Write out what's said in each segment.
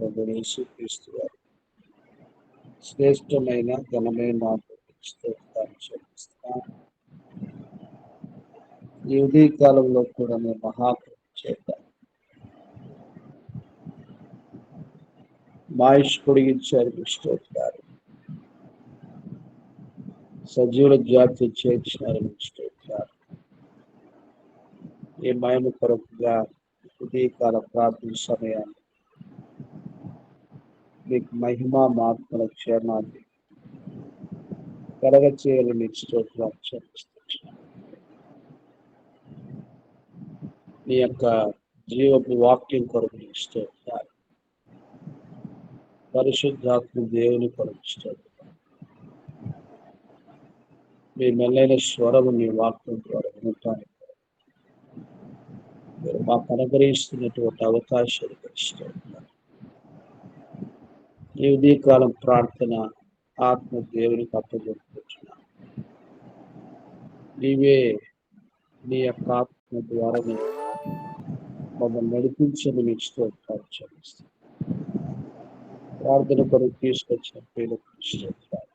ప్రభువైన యేసుక్రీస్తు వారి శ్రేష్టమైన ఘనమైన నామమునకు స్తోత్రాలు చెల్లిస్తున్నాను. ఈ ఉదయ కాలంలో కూడా మీ మహాకృప చేత మా ఆయుష్ పొడిగించారు. మీ స్తోత్రాలు. సజీవుల జాతి చేర్చినారు. మీ స్తోత్రాలు. ఈ మహిమ కొరకుగా ఉదయకాల ప్రార్థన సమయాన్ని మీకు మహిమా ఆత్మల క్షేమాన్ని కలగచేయాలని మీకు స్తోత్రాలు చెల్లిస్తున్నాను. మీ యొక్క జీవపు వాక్యం కొరకు మీకు స్తోత్రాలు. పరిశుద్ధాత్మ దేవుని కొరకు స్తోత్రాలు. మీ మెల్లైన స్వరము మీ వాక్యం ద్వారా వినటానికి మీరు మాకు అనుగ్రహిస్తున్నటువంటి అవకాశాలు స్తోత్రాలు. ఈ ఉదయకాలం ప్రార్థన ఆత్మ దేవునికి అప్పచెప్పుకుంటున్నాను. నీవే నీ యొక్క ఆత్మ ద్వారా మమ్మల్ని నడిపించని మీకు స్తోత్రాలు చెల్లిస్తాను. ప్రార్థన కొరకు తీసుకొచ్చిన పేరుకు స్తోత్రాలు.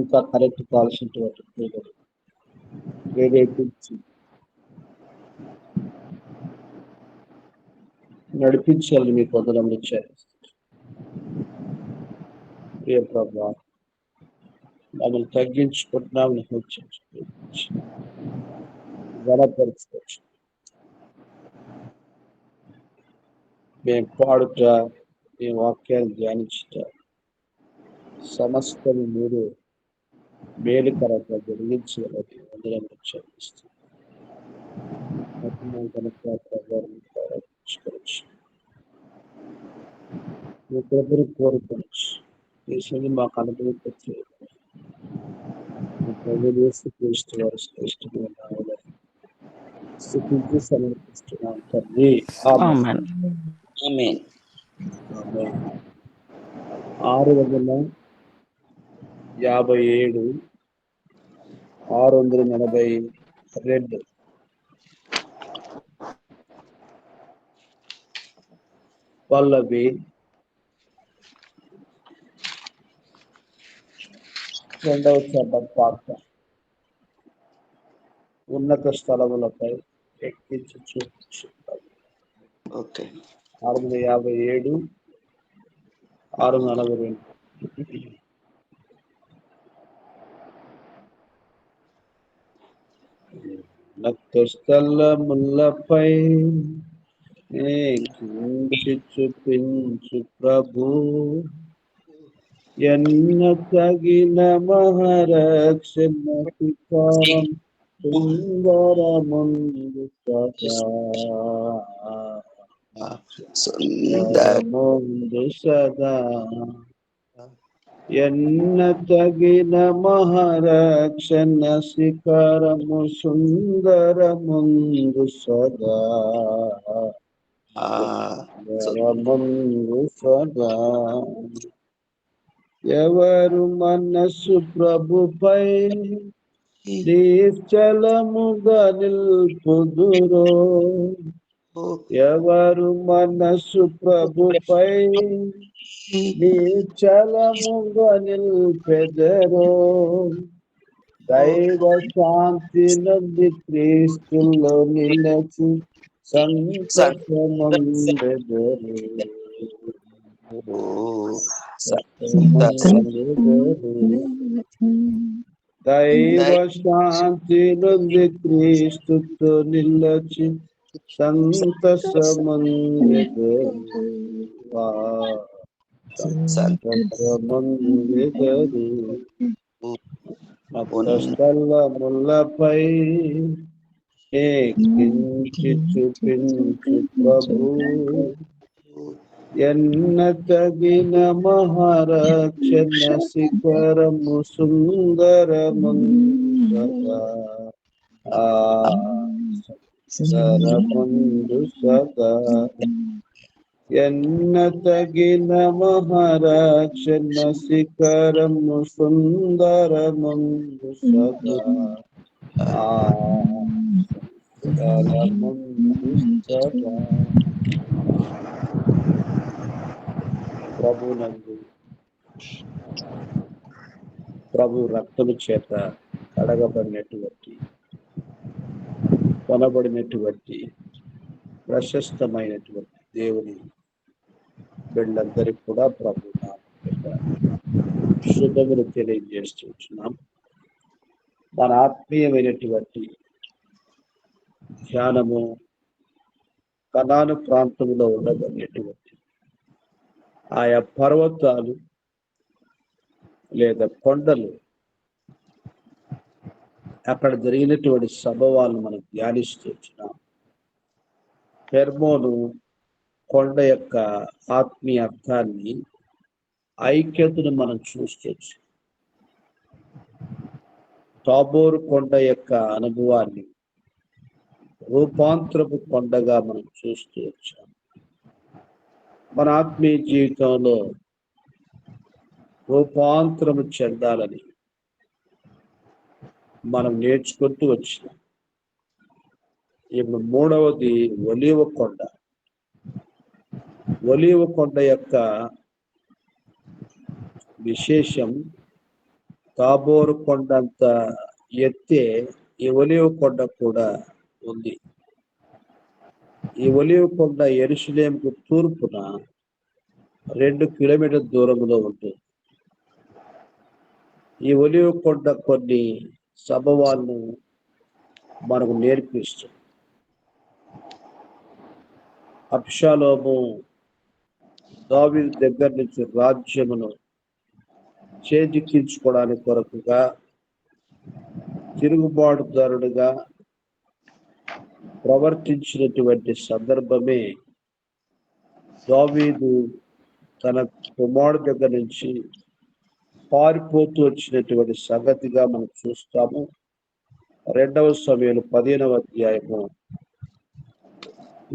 ఇంకా కరెక్ట్ కావాల్సినటువంటి పేరు ప్రేరేపించి నడిపించాలని మీ పొందడంలో చేస్తారు. ప్రియ ప్రభా, మమ్మల్ని తగ్గించుకుంటున్నామని హెచ్చరించి గణపరచుకోవచ్చు. మేము పాడుట, మీ వాక్యాన్ని ధ్యానించుట సమస్తము మీరు మేలుకరంగా జరిగించాలని వందనంలో చేస్తారు. మీ కృపను కోరుకోవచ్చు. దేశాన్ని మాకు అనుభవించే యేసుక్రీస్తు వారి శ్రేష్టమైన నామములో స్తుతించి సమర్పిస్తున్నాం తండ్రి. ఆమేన్. 657 642 పల్లవి రెండవ చరణం పాట. ఉన్నత స్థలములపై ఎక్కించి చూపించుతాం. 657 642. ఉన్నత స్థలములపై ఎక్కించి చూపించు ప్రభు, ఎన్న తగిన మహారక్షణ శిఖరం సుందరముందు సదా ఎన్న తగిన మహారక్షణ శిఖరము సుందరముందు సదా ముందు సదా. ఎవరు మనస్సు ప్రభుపై నిశ్చలముగా నిల్పుదురో, ఎవరు మనస్సు ప్రభుపై నిశ్చలముగా నిల్పెదరో, దైవ శాంతి నుండి క్రీస్తులో నిలచి సంతోషముందెదరు. దైవ శాంతి నుండి క్రీస్తుతో నిలచి సంతోషముందెదరు. స్థలములపై ఎక్కించి చూపించు ప్రభు, ఎన్న తగిన మహారక్షణ శిఖరము సుందరముందు సుందరముందు సదా. ఎన్న తగిన మహారక్షణ శిఖరము సుందరముందు సదా సుందరముందు సదా. ప్రభు రక్తము చేత కడగబడినటువంటి కొనబడినటువంటి ప్రశస్తమైనటువంటి దేవుని వీళ్ళందరికీ కూడా ప్రభు శుభములు తెలియజేస్తున్నాం. మన ఆత్మీయమైనటువంటి ధ్యానము కనాను ప్రాంతంలో ఉండబడినటువంటి ఆయా పర్వతాలు లేదా కొండలు, అక్కడ జరిగినటువంటి సంభవాలను మనం ధ్యానిస్తూ వచ్చినాం. హెర్మోను కొండ యొక్క ఆత్మీయ అర్థాన్ని, ఐక్యతను మనం చూస్తూ తాబోరు కొండ యొక్క అనుభవాన్ని రూపాంతరపు కొండగా మనం చూస్తూ వచ్చాం. మన ఆత్మీయ జీవితంలో రూపాంతరము చెందాలని మనం నేర్చుకుంటూ వచ్చినాం. ఇప్పుడు మూడవది ఒలీవ కొండ. ఒలీవ కొండ యొక్క విశేషం, తాబోరు కొండ అంత ఎత్తే ఈ ఒలీవ కొండ కూడా ఉంది. ఈ ఒలీవ కొండ యెరూషలేముకు తూర్పున 2 కిలోమీటర్ల దూరంలో ఉంటుంది. ఈ ఒలీవ కొండ కొన్ని సంభవాలను మనకు నేర్పిస్తుంది. అబ్షాలోము దావీదు దగ్గర నుంచి రాజ్యమును చేజిక్కించుకోవడానికి కొరకుగా తిరుగుబాటుదారుడుగా ప్రవర్తించినటువంటి సందర్భమే దావీదు తన కుమారుడు దగ్గర నుంచి పారిపోతూ వచ్చినటువంటి సంగతిగా మనం చూస్తాము. 2వ సమూయేలు 15వ అధ్యాయము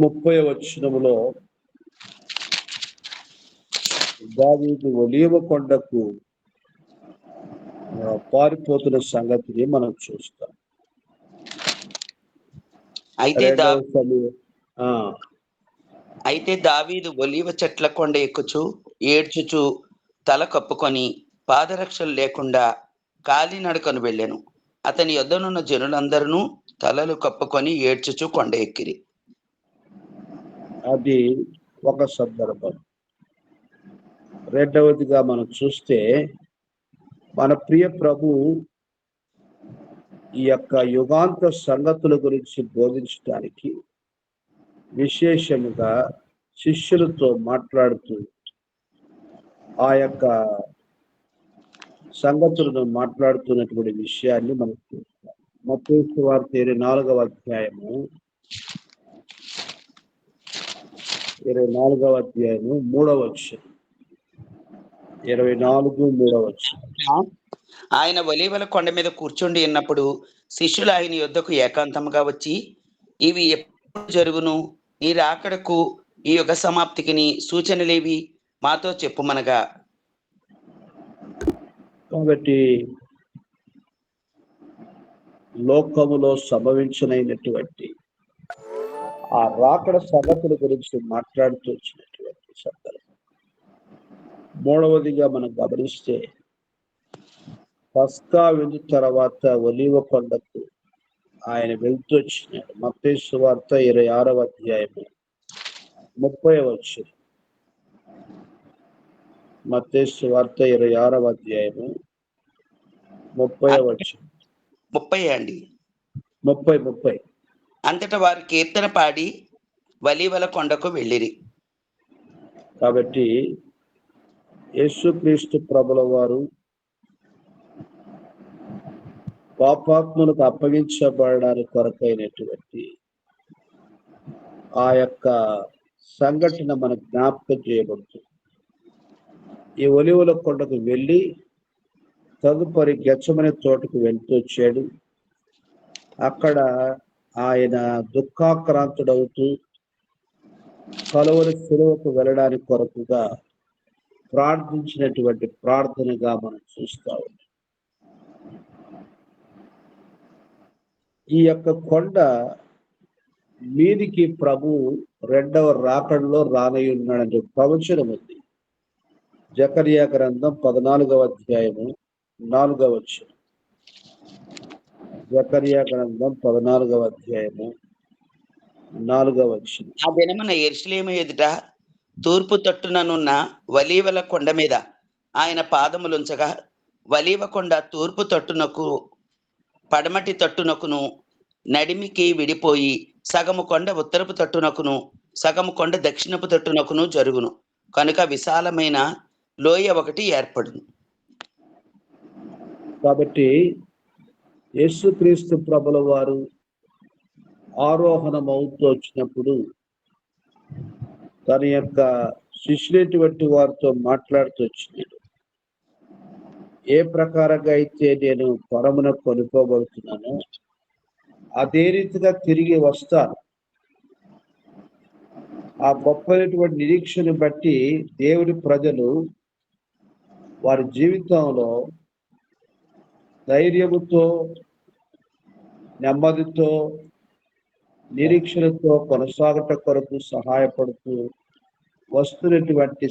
30వ వచనములో దావీదు ఒలీవ కొండకు పారిపోతున్న సంగతిని మనం చూస్తాం. అయితే దావీదు ఒలీవ చెట్ల కొండ ఎక్కుచు ఏడ్చుచు తల కప్పుకొని పాదరక్షలు లేకుండా కాలినడకను వెళ్ళెను. అతని యొద్దనున్న జనులందరూ తలలు కప్పుకొని ఏడ్చుచు కొండ ఎక్కిరి. అది ఒక సందర్భం. రెండవదిగా మనం చూస్తే మన ప్రియ ప్రభు ఈ యొక్క యుగాంత సంగతుల గురించి బోధించడానికి విశేషముగా శిష్యులతో మాట్లాడుతూ ఆ యొక్క సంగతులను మాట్లాడుతున్నటువంటి విషయాన్ని మనం చూస్తాం. మత్తయి సువార్త 24వ అధ్యాయము 3వ వచనం. 24:3 వచనం. ఆయన ఒలీవల కొండ మీద కూర్చుండి ఉన్నప్పుడు శిష్యులు ఆయన యొద్దకు ఏకాంతముగా వచ్చి, ఇవి ఎప్పుడు జరుగును? నీ రాకడకు ఈ యుగ సమాప్తికి నీ సూచనలేవి? మాతో చెప్పుమనగా. కాబట్టి లోకములో సంభవించినటువంటి ఆ రాకడ సంగతుల గురించి మాట్లాడుతూ వచ్చినటువంటి సందర్భం. మూడవదిగా మనం గమనిస్తే పస్కా విందు తర్వాత ఒలీవ కొండకు ఆయన వెళ్తూ వచ్చినాడు. మత్తయి సువార్త 26వ అధ్యాయము 30వ వచనం. మత్తయి సువార్త 26వ అధ్యాయము 30వ వచనం. 30 అండి. 30. అంతటా వారు కీర్తన పాడి ఒలీవల కొండకు వెళ్ళిరి. కాబట్టి యేసుక్రీస్తు ప్రభుల వారు పాపాత్ములకు అప్పగించబడడానికి కొరకైనటువంటి ఆ యొక్క సంఘటన మన జ్ఞాపకం చేయబడుతుంది. ఈ ఒలీవల కొండకు వెళ్ళి తదుపరి గెత్సెమనే తోటకు వెళ్తూ వచ్చాడు. అక్కడ ఆయన దుఃఖాక్రాంతుడవుతూ కలువరి శిలువకు వెళ్ళడానికి కొరకుగా ప్రార్థించినటువంటి ప్రార్థనగా మనం చూస్తా ఉన్నాం. ఈ యొక్క కొండ మీదికి ప్రభు రెండవ రాకడలో రానయ్యున్నాడని ప్రవచనం ఉంది. జకరియా గ్రంథం 14వ అధ్యాయము 4వ వచనం. జకరియా గ్రంథం 14వ అధ్యాయము 4వ వచనం. ఆ దినమున యెరూషలేము ఎదుట తూర్పు తట్టుననున్న ఒలీవల కొండ మీద ఆయన పాదములుంచగా, ఒలీవ కొండ తూర్పు తట్టునకు పడమటి తట్టునకును నడిమికి విడిపోయి సగము కొండ ఉత్తరపు తట్టునకును సగము కొండ దక్షిణపు తట్టునకును జరుగును. కనుక విశాలమైన లోయ ఒకటి ఏర్పడును. కాబట్టి యేసుక్రీస్తు ప్రభుల వారు ఆరోహణమవుతూ వచ్చినప్పుడు తన యొక్క శిష్యులైనటువంటి వారితో మాట్లాడుతూ వచ్చినాడు. ఏ ప్రకారంగా అయితే నేను పరమున కొనుక్కోబడుతున్నానో అదే రీతిగా తిరిగి వస్తాను. ఆ గొప్పైనటువంటి నిరీక్షను బట్టి దేవుడి ప్రజలు వారి జీవితంలో ధైర్యముతో, నెమ్మదితో, నిరీక్షణతో కొనసాగట కొరకు సహాయపడుతూ వస్తున్నటువంటి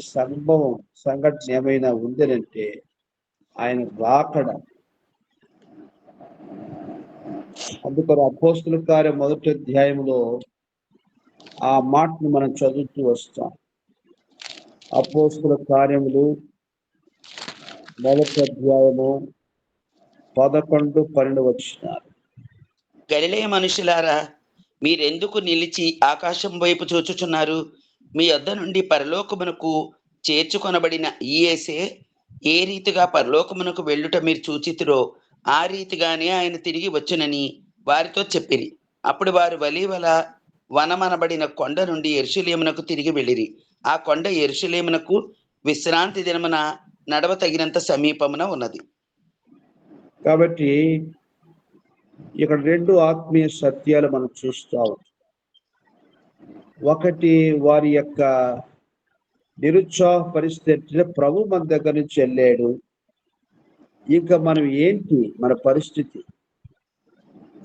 సంఘటన ఏమైనా ఉందనంటే ఆయన రాకడ. అందుకని అపోస్తుల కార్యం 1వ అధ్యాయంలో ఆ మాటను మనం చదువుతూ వస్తాం. అపోస్తుల కార్యములు 1వ అధ్యాయము 11, 12 వచనాలు. గలిలయ మనుషులారా, మీరెందుకు నిలిచి ఆకాశం వైపు చూచుచున్నారు? మీ యొద్ద నుండి పరలోకమునకు చేర్చుకొనబడిన ఈ యేసే ఏ రీతిగా పరలోకమునకు వెళ్ళుట మీరు చూచితిరో ఆ రీతిగానే ఆయన తిరిగి వచ్చునని వారితో చెప్పిరి. అప్పుడు వారు ఒలీవల వనమనబడిన కొండ నుండి యెరూషలేమునకు తిరిగి వెళ్ళిరి. ఆ కొండ యెరూషలేమునకు విశ్రాంతి దినమున నడవ తగినంత సమీపమున ఉన్నది. కాబట్టి ఇక్కడ 2 ఆత్మీయ సత్యాలు మనం చూస్తూ ఉంటాం. ఒకటి, వారి యొక్క నిరుత్సాహ పరిస్థితి, ప్రభు మన దగ్గర నుంచి వెళ్ళాడు, ఇంకా మనం ఏంటి మన పరిస్థితి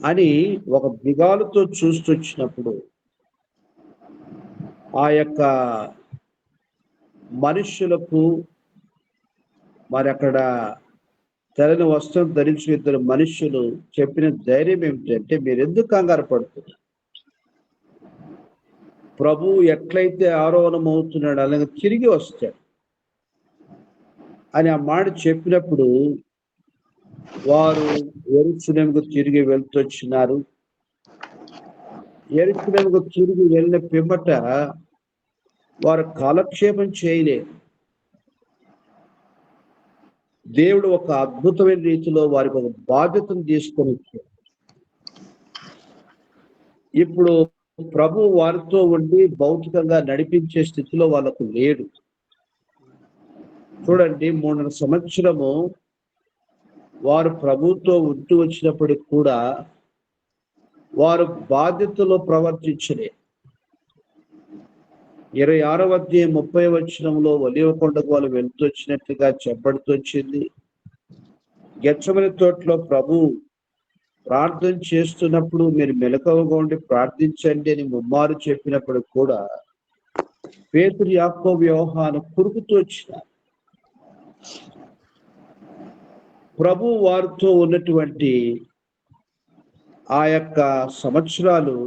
అని ఒక దిగాలుతో చూస్తొచ్చినప్పుడు ఆ యొక్క మనుష్యులకు మరి అక్కడ తెల్లని వస్త్రం ధరించిన 2 మనుష్యులు చెప్పిన ధైర్యం ఏమిటంటే, మీరు ఎందుకు కంగారు పడుతున్నారు? ప్రభు ఎట్లయితే ఆరోహణం అవుతున్నాడు అలాగే తిరిగి వస్తాడు అని ఆ మాట చెప్పినప్పుడు వారు యెరూషలేముకు తిరిగి వెళ్తొచ్చినారు. యెరూషలేముకు తిరిగి వెళ్ళిన పిమ్మట వారు కాలక్షేపం చేయలేదు. దేవుడు ఒక అద్భుతమైన రీతిలో వారికి ఒక బాధ్యతను తీసుకొని వచ్చాడు. ఇప్పుడు ప్రభు వారితో ఉండి భౌతికంగా నడిపించే స్థితిలో వాళ్ళకు లేడు. చూడండి, 3 సంవత్సరము వారు ప్రభుతో ఉంటూ వచ్చినప్పటికి కూడా వారు బాధ్యతలో ప్రవర్తించలే. 26వ అధ్యాయం 30వ వచనంలో ఒలీవ కొండకు వాళ్ళు వెళ్తూ వచ్చినట్లుగా చెప్పబడుతూ వచ్చింది. గెత్సేమనే తోటలో ప్రభు ప్రార్థన చేస్తున్నప్పుడు మీరు మెలకువగా ఉండి ప్రార్థించండి అని ముమ్మారు చెప్పినప్పుడు కూడా పేతురు, యాకోబు, యోహాను కురుకుతూ వచ్చినారు. ప్రభు వారితో ఉన్నటువంటి ఆ యొక్క సంవత్సరాలు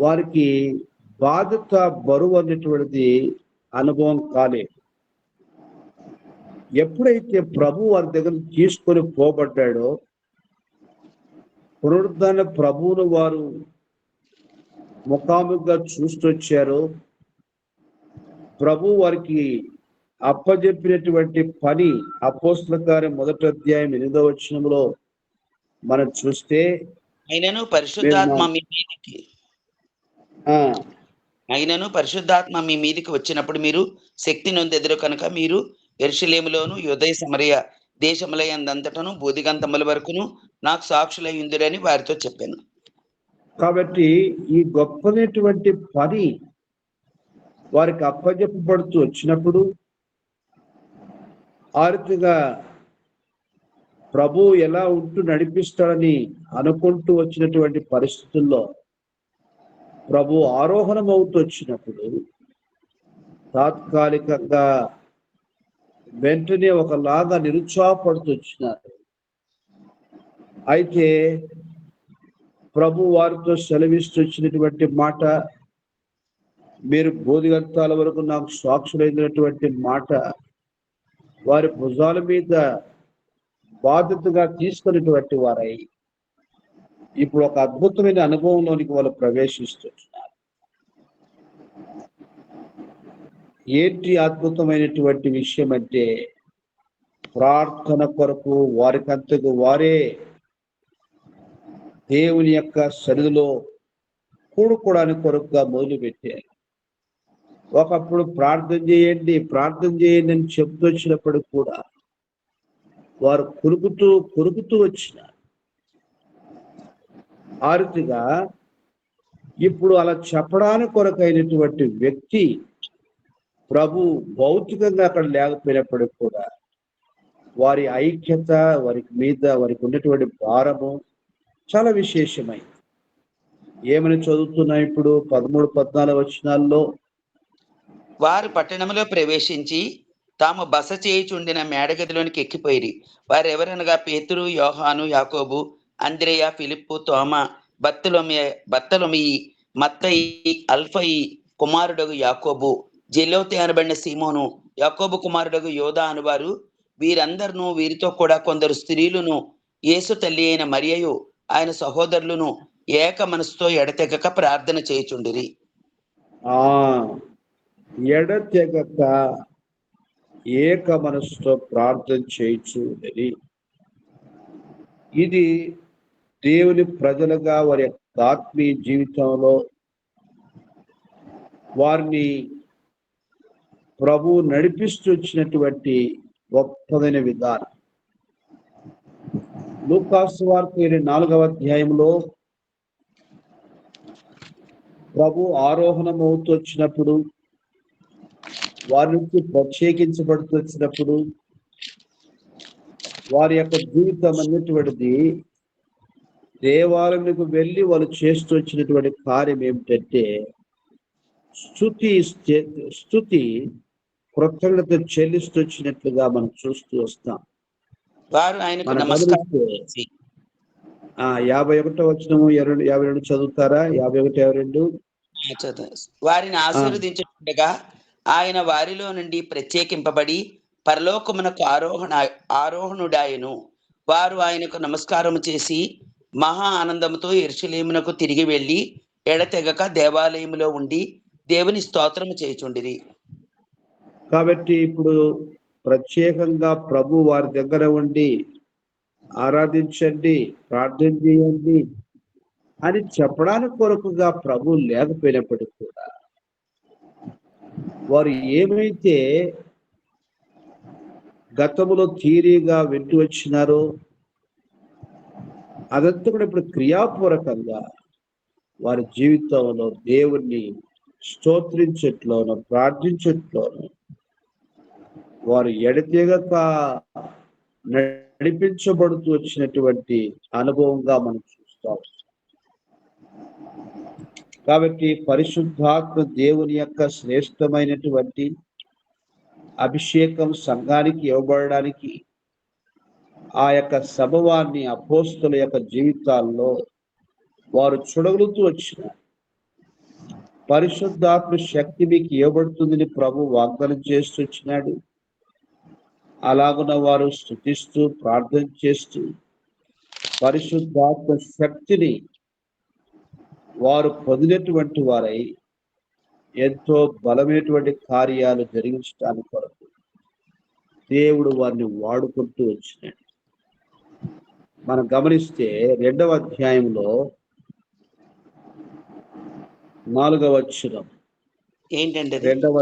వారికి బాధ్యత, బరువు అనేటువంటిది అనుభవం కాలేదు. ఎప్పుడైతే ప్రభు వారి దగ్గర తీసుకొని పోబడ్డాడో, పునరుద్ధాన ప్రభువును వారు ముఖాముఖిగా చూస్తొచ్చారు. ప్రభు వారికి అప్పజెప్పినటువంటి పని అపోస్తల కార్యం 1వ అధ్యాయం 8వ వచనంలో మనం చూస్తే, అయినను పరిశుద్ధాత్మ మీ మీదికి వచ్చినప్పుడు మీరు శక్తి నొందెదరు కనుక మీరు యెరూషలేములోను యూదయ సమరయ దేశములందంతటను బూదిగంతముల వరకును నాకు సాక్షులయ్యుందురని వారితో చెప్పాను. కాబట్టి ఈ గొప్పనటువంటి పని వారికి అప్పజెప్పబడుతూ వచ్చినప్పుడు ఆ రీతిగా ప్రభు ఎలా ఉంటూ నడిపిస్తాడని అనుకుంటూ వచ్చినటువంటి పరిస్థితుల్లో ప్రభు ఆరోహణమవుతూ వచ్చినప్పుడు తాత్కాలికంగా వెంటనే ఒకలాగా నిరుత్సాహపడుతూ వచ్చినారు. అయితే ప్రభు వారితో సెలవిస్తూ వచ్చినటువంటి మాట, మీరు బోధిగంతాల వరకు నాకు సాక్షులైనటువంటి మాట వారి భుజాల మీద బాధ్యతగా తీసుకున్నటువంటి వారై ఇప్పుడు ఒక అద్భుతమైన అనుభవంలోనికి వాళ్ళు ప్రవేశిస్తున్నారు. ఏంటి అద్భుతమైనటువంటి విషయం అంటే, ప్రార్థన కొరకు వారికంతకు వారే దేవుని యొక్క సన్నిధిలో కూడుకోవడానికి కొరకుగా మొదలుపెట్టారు. ఒకప్పుడు ప్రార్థన చేయండి అని చెప్తూ వచ్చినప్పుడు కూడా వారు కొరుకుతూ వచ్చినారు. ఆ రీతిగా ఇప్పుడు అలా చెప్పడానికి కొరకైనటువంటి వ్యక్తి ప్రభు భౌతికంగా అక్కడ లేకపోయినప్పటికీ కూడా వారి ఐక్యత, వారికి ఉన్నటువంటి భారము చాలా విశేషమైంది. ఏమని చదువుతున్నా ఇప్పుడు 13-14 వచనాల్లో, వారు పట్టణంలో ప్రవేశించి తాము బస చేయుచుండిన మేడగదిలోనికి ఎక్కిపోయిరి. వారెవరనగా పేతురు, యోహాను, యాకోబు, అంద్రేయ, ఫిలిప్పు, తోమ, బత్తలొమియి, మత్తయి, అల్ఫయి కుమారుడగు యాకోబు, జెలోతే అనబడిన సీమోను, యాకోబు కుమారుడగు యోధా అనువారు, వీరందరినూ వీరితో కూడా కొందరు స్త్రీలను, యేసు తల్లి అయిన మరియయు ఆయన సహోదరులను ఏక మనసుతో ఎడతెగక ప్రార్థన చేయుచుండిరి. ఎడతెగక ఏక మనసుతో ప్రార్థన చేయుచుండిరి. ఇది దేవుని ప్రజలుగా వారి ఆత్మీయ జీవితంలో వారిని ప్రభు నడిపిస్తూ వచ్చినటువంటి గొప్పదైన విధానం. లూకాసు సువార్త 4వ అధ్యాయంలో ప్రభు ఆరోహణమవుతూ వచ్చినప్పుడు, వారి నుంచి ప్రత్యేకించబడుతూ వచ్చినప్పుడు వారి యొక్క జీవితం అన్నటువంటిది దేవాలయంకు వెళ్ళి వాళ్ళు చేస్తూ వచ్చినటువంటి కార్యం ఏమిటంటే స్తుతి కృతజ్ఞత చెల్లిస్తూ వచ్చినట్లుగా మనం చూస్తూ వస్తాం. వారు ఆయనకు 51వ వచనము 52 చదువుతారా? 51-52. వారిని ఆశీర్వదించుండగా ఆయన వారిలో నుండి ప్రత్యేకింపబడి పరలోకమునకు ఆరోహణుడాయను. వారు ఆయనకు నమస్కారం చేసి మహా ఆనందంతో యెరూషలేమునకు తిరిగి వెళ్ళి ఎడతెగక దేవాలయములో ఉండి దేవుని స్తోత్రము చేయుచుండిరి. కాబట్టి ఇప్పుడు ప్రత్యేకంగా ప్రభు వారి దగ్గర ఉండి ఆరాధించండి, ప్రార్థన చేయండి అని చెప్పడానికి కొరకుగా ప్రభు లేకపోయినప్పటికీ కూడా వారు ఏమైతే గతములో థియరీగా వింటూ వచ్చినారో అదంతా కూడా ఇప్పుడు క్రియాపూర్వకంగా వారి జీవితంలో దేవుణ్ణి స్తోత్రించట్లోనూ ప్రార్థించట్లోనూ వారు ఎడతెగక నడిపించబడుతూ వచ్చినటువంటి అనుభవంగా మనం చూస్తాం. కాబట్టి పరిశుద్ధాత్మ దేవుని యొక్క శ్రేష్టమైనటువంటి అభిషేకం సంఘానికి ఇవ్వబడడానికి ఆ యొక్క సభవాన్ని అపోస్తుల యొక్క జీవితాల్లో వారు చూడగలుగుతూ వచ్చినారు. పరిశుద్ధాత్మ శక్తి మీకు ఇవ్వబడుతుందని ప్రభు వాగ్దానం చేస్తూ వచ్చినాడు. అలాగున వారు స్తుతిస్తూ ప్రార్థన చేస్తూ పరిశుద్ధాత్మ శక్తిని వారు పొందినటువంటి వారై ఎంతో బలమైనటువంటి కార్యాలు జరిగించడానికి కొరకు దేవుడు వారిని వాడుకుంటూ వచ్చినాడు. మనం గమనిస్తే 2వ అధ్యాయంలో 4వ వచనం ఏంటంటే 2వ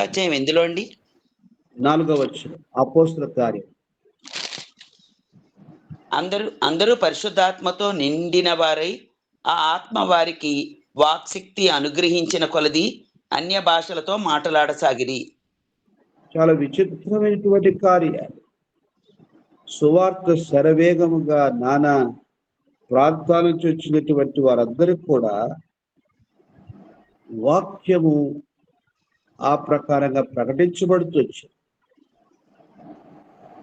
అధ్యాయం ఎందులో అండి? 4వ వచనం అపోస్తల కార్యం. అందరూ పరిశుద్ధాత్మతో నిండిన వారై ఆ ఆత్మ వారికి వాక్శక్తి అనుగ్రహించిన కొలది అన్య భాషలతో మాట్లాడసాగిరి. చాలా విచిత్రమైనటువంటి కార్యాలు. సువార్త శరవేగముగా నానా ప్రాంతాల నుంచి వచ్చినటువంటి వారందరికీ కూడా వాక్యము ఆ ప్రకారంగా ప్రకటించబడుతూ వచ్చింది.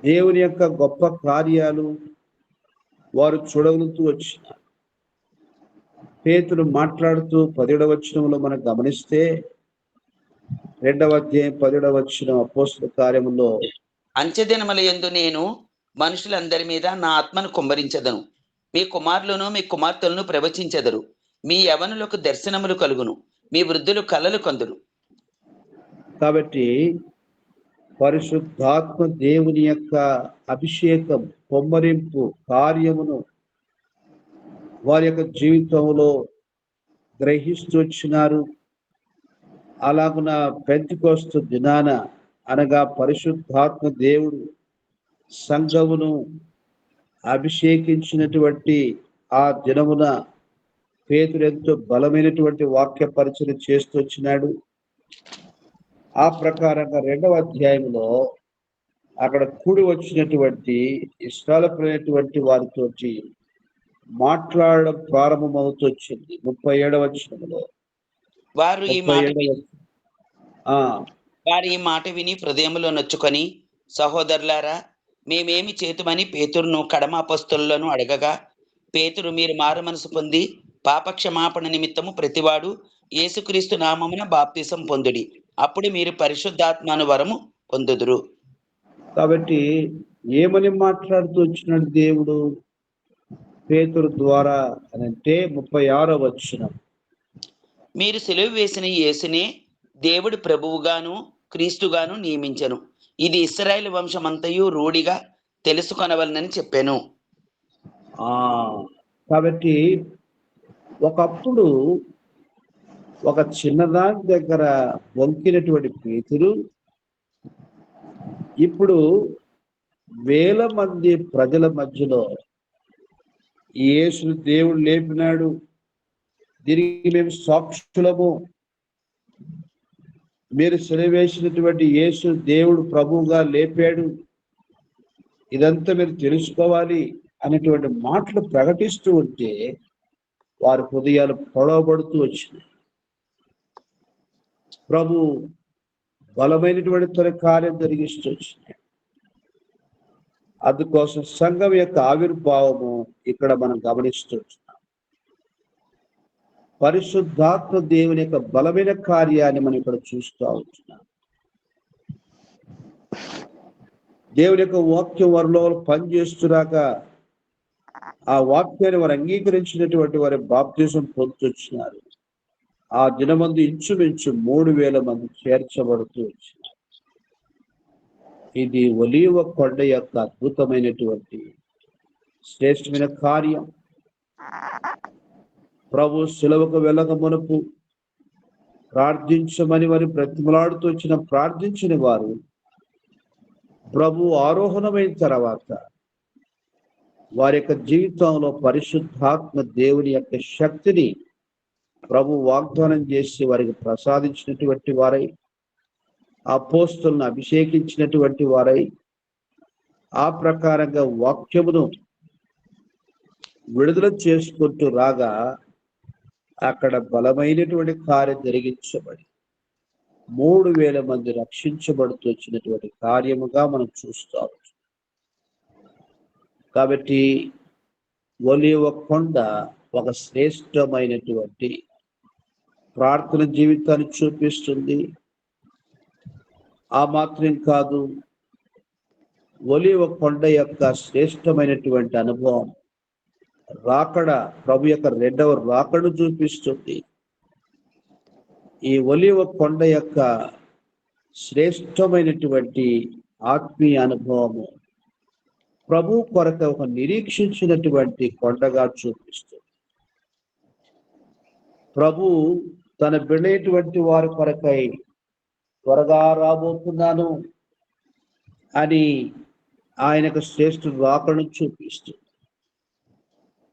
దేవుని యొక్క గొప్ప కార్యాలు వారు చూడగలుగుతూ వచ్చినారు. పేతురు మాట్లాడుతూ 17వ వచనంలో మనం గమనిస్తే 2వ అధ్యాయం 17వ వచనం అపోస్తల కార్యములో, అంచెదినముల యందు నేను మనుషులందరి మీద నా ఆత్మను కుమ్మరించెదను. మీ కుమారులను మీ కుమార్తెలను ప్రవచించెదరు. మీ యవనులకు దర్శనములు కలుగును. మీ వృద్ధులు కలలు కందురు. కాబట్టి పరిశుద్ధాత్మ దేవుని యొక్క అభిషేకం, కొమ్మరింపు కార్యమును వారి యొక్క జీవితంలో గ్రహిస్తూ వచ్చినారు. అలాగున పెంతెకొస్తు దినాన అనగా పరిశుద్ధాత్మ దేవుడు సంఘమును అభిషేకించినటువంటి ఆ దినమున పేతురు ఎంతో బలమైనటువంటి వాక్య పరిచయం చేస్తూ వచ్చినాడు. ఆ ప్రకారంగా 2వ అధ్యాయంలో అక్కడ కూడి వచ్చినటువంటి ఇశ్రాయేలీయులైనటువంటి వారితోటి మాట్లాడడం ప్రారంభమవుతూ వచ్చింది. 37వ వచనంలో వారు ఈ 37వ వారు ఈ మాట విని హృదయములో నొచ్చుకొని, సహోదరులారా, మేమేమి చేతుమని పేతురును కడమ అపొస్తలులను అడగగా, పేతురు, మీరు మారు మనసు పొంది పాపక్షమాపణ నిమిత్తము ప్రతివాడు యేసుక్రీస్తు నామమున బాప్తిసం పొందుడి. అప్పుడు మీరు పరిశుద్ధాత్మను వరము పొందుదురు. కాబట్టి ఏమని మాట్లాడుతూ వచ్చినాడు దేవుడు పేతురు ద్వారా అనంటే 36వ వచనం, మీరు సిలువ వేసిన యేసునే దేవుడు ప్రభువుగాను క్రీస్తుగాను నియమించెను. ఇది ఇశ్రాయేలు వంశమంతయు రూఢిగా తెలుసుకొనవలనని చెప్పాను. కాబట్టి ఒకప్పుడు ఒక చిన్నదాని దగ్గర వంకినటువంటి పేతురు ఇప్పుడు వేల మంది ప్రజల మధ్యలో యేసు దేవుడు లేపినాడు, దీనికి మేము సాక్షులము, మీరు సిలువేసినటువంటి యేసు దేవుడు ప్రభువుగా లేపాడు, ఇదంతా మీరు తెలుసుకోవాలి అనేటువంటి మాటలు ప్రకటిస్తూ ఉంటే వారి హృదయాలు పొడవబడుతూ వచ్చినాయి. ప్రభు బలమైనటువంటి తన కార్యం జరిగిస్తూ వచ్చినాయి. అందుకోసం సంఘం యొక్క ఆవిర్భావము ఇక్కడ మనం గమనిస్తూ వచ్చినాం. పరిశుద్ధాత్మ దేవుని యొక్క బలమైన కార్యాన్ని మనం ఇక్కడ చూస్తూ ఉంటున్నాం. దేవుని యొక్క వాక్యం వారిలో పనిచేస్తున్నాక ఆ వాక్యాన్ని వారు అంగీకరించినటువంటి వారి బాప్తిసం పొందుతున్నారు. ఆ దినమందు ఇంచుమించు 3000 మంది చేర్చబడుతూ వచ్చినారు. ఇది ఒలీవ కొండ యొక్క అద్భుతమైనటువంటి శ్రేష్టమైన కార్యం. ప్రభు శిలువకు వెళ్ళక మునుపు ప్రార్థించమని వారి బ్రతిమలాడుతూ ప్రార్థించిన వారు ప్రభు ఆరోహణమైన తర్వాత వారి యొక్క జీవితంలో పరిశుద్ధాత్మ దేవుని యొక్క శక్తిని ప్రభు వాగ్దానం చేసి వారికి ప్రసాదించినటువంటి వారై, అపోస్తలులను అభిషేకించినటువంటి వారై, ఆ ప్రకారంగా వాక్యమును విడుదల చేసుకుంటూ రాగా అక్కడ బలమైనటువంటి కార్యం జరిగించబడి 3000 మంది రక్షించబడుతూ వచ్చినటువంటి కార్యముగా మనం చూస్తాం. కాబట్టి ఒలీవ కొండ ఒక శ్రేష్టమైనటువంటి ప్రార్థన జీవితాన్ని చూపిస్తుంది. ఆ మాత్రం కాదు, ఒలీవ కొండ యొక్క శ్రేష్టమైనటువంటి అనుభవం రాకడ, ప్రభు యొక్క 2వ రాకడను చూపిస్తుంది. ఈ ఒలీవ కొండ యొక్క శ్రేష్టమైనటువంటి ఆత్మీయ అనుభవము ప్రభు కొరకు ఒక నిరీక్షించినటువంటి కొండగా చూపిస్తుంది. ప్రభు తన బిడ్డైనటువంటి వారి కొరకై త్వరగా రాబోతున్నాను అని ఆయనకు శ్రేష్ఠ రాకడను చూపిస్తుంది.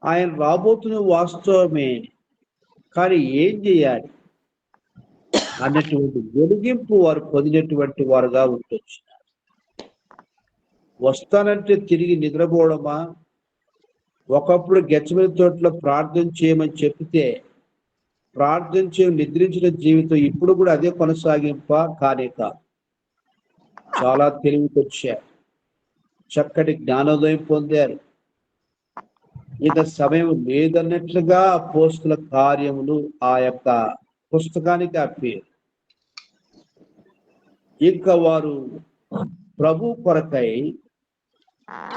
ఆయన రాబోతున్న వాస్తవమే, కానీ ఏం చేయాలి అన్నటువంటి వెలిగింపు వారు పొందినటువంటి వారుగా ఉంటున్నారు. వస్తానంటే తిరిగి నిద్రపోవడమా, ఒకప్పుడు గెచ్చమని తోటలో ప్రార్థన చేయమని చెప్తే ప్రార్థన చేయడం నిద్రించిన జీవితం ఇప్పుడు కూడా అదే కొనసాగింప కానే కాదు. చాలా తెలివికొచ్చారు, చక్కటి జ్ఞానోదయం పొందారు. ఇక సమయం లేదన్నట్లుగా అపోస్తల కార్యములు ఆ యొక్క పుస్తకానికి అప్పారు. ఇంకా వారు ప్రభు కొరకై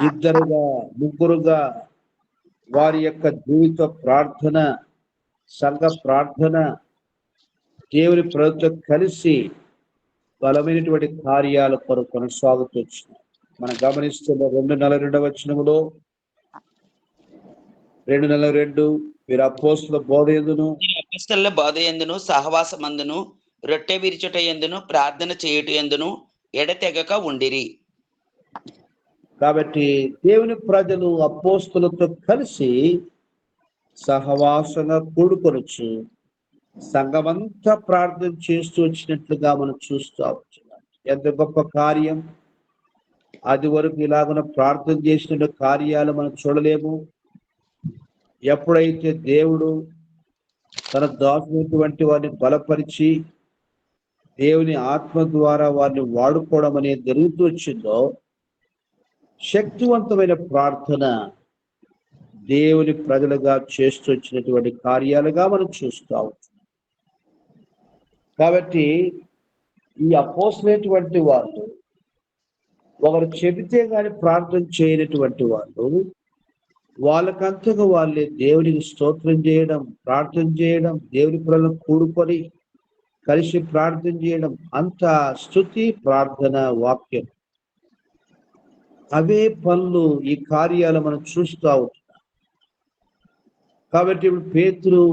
ఇద్దరుగా ముగ్గురుగా వారి యొక్క జీవిత ప్రార్థన, సంఘ ప్రార్థన, దేవుని ప్రభుత్వం కలిసి బలమైనటువంటి కార్యాల కొరకు కొనసాగుతూ వచ్చినాయి. మనం గమనిస్తున్న 2:42 వచనములో 2:42 మీరు అపోస్తల బోధ యందును అపోస్తలుల బోధ యందును సహవాసమందును రొట్టె విరుచుట యందును ప్రార్థన చేయుట యందును ఎడతెగక ఉండిరి. కాబట్టి దేవుని ప్రజలు అపోస్తలతో కలిసి సహవాసంగా కూడుకొనొచ్చు సంఘమంతా ప్రార్థన చేస్తూ వచ్చినట్లుగా మనం చూస్తూ వచ్చున్నాం. ఎంత గొప్ప కార్యం! అది వరకు ఇలాగున ప్రార్థన చేసిన కార్యాలు మనం చూడలేము. ఎప్పుడైతే దేవుడు తన దాసునటువంటి వారిని బలపరిచి దేవుని ఆత్మ ద్వారా వారిని వాడుకోవడం అనేది జరుగుతూ వచ్చిందో, శక్తివంతమైన ప్రార్థన దేవుని ప్రజలుగా చేస్తూ వచ్చినటువంటి కార్యాలుగా మనం చూస్తూ ఉంటాం. కాబట్టి ఈ అపోస్తలైనటువంటి వాళ్ళు ఒకరు చెబితే గాని ప్రార్థన చేయనటువంటి వాళ్ళు వాళ్ళకంతగా వాళ్ళే దేవునికి స్తోత్రం చేయడం, ప్రార్థన చేయడం, దేవుని ప్రజలను కూడుకొని కలిసి ప్రార్థన చేయడం, అంత స్తుతి ప్రార్థన వాక్యం అవే పనులు ఈ కార్యాలు మనం చూస్తూ ఉంటున్నాం. కాబట్టి ఇప్పుడు పేతురు,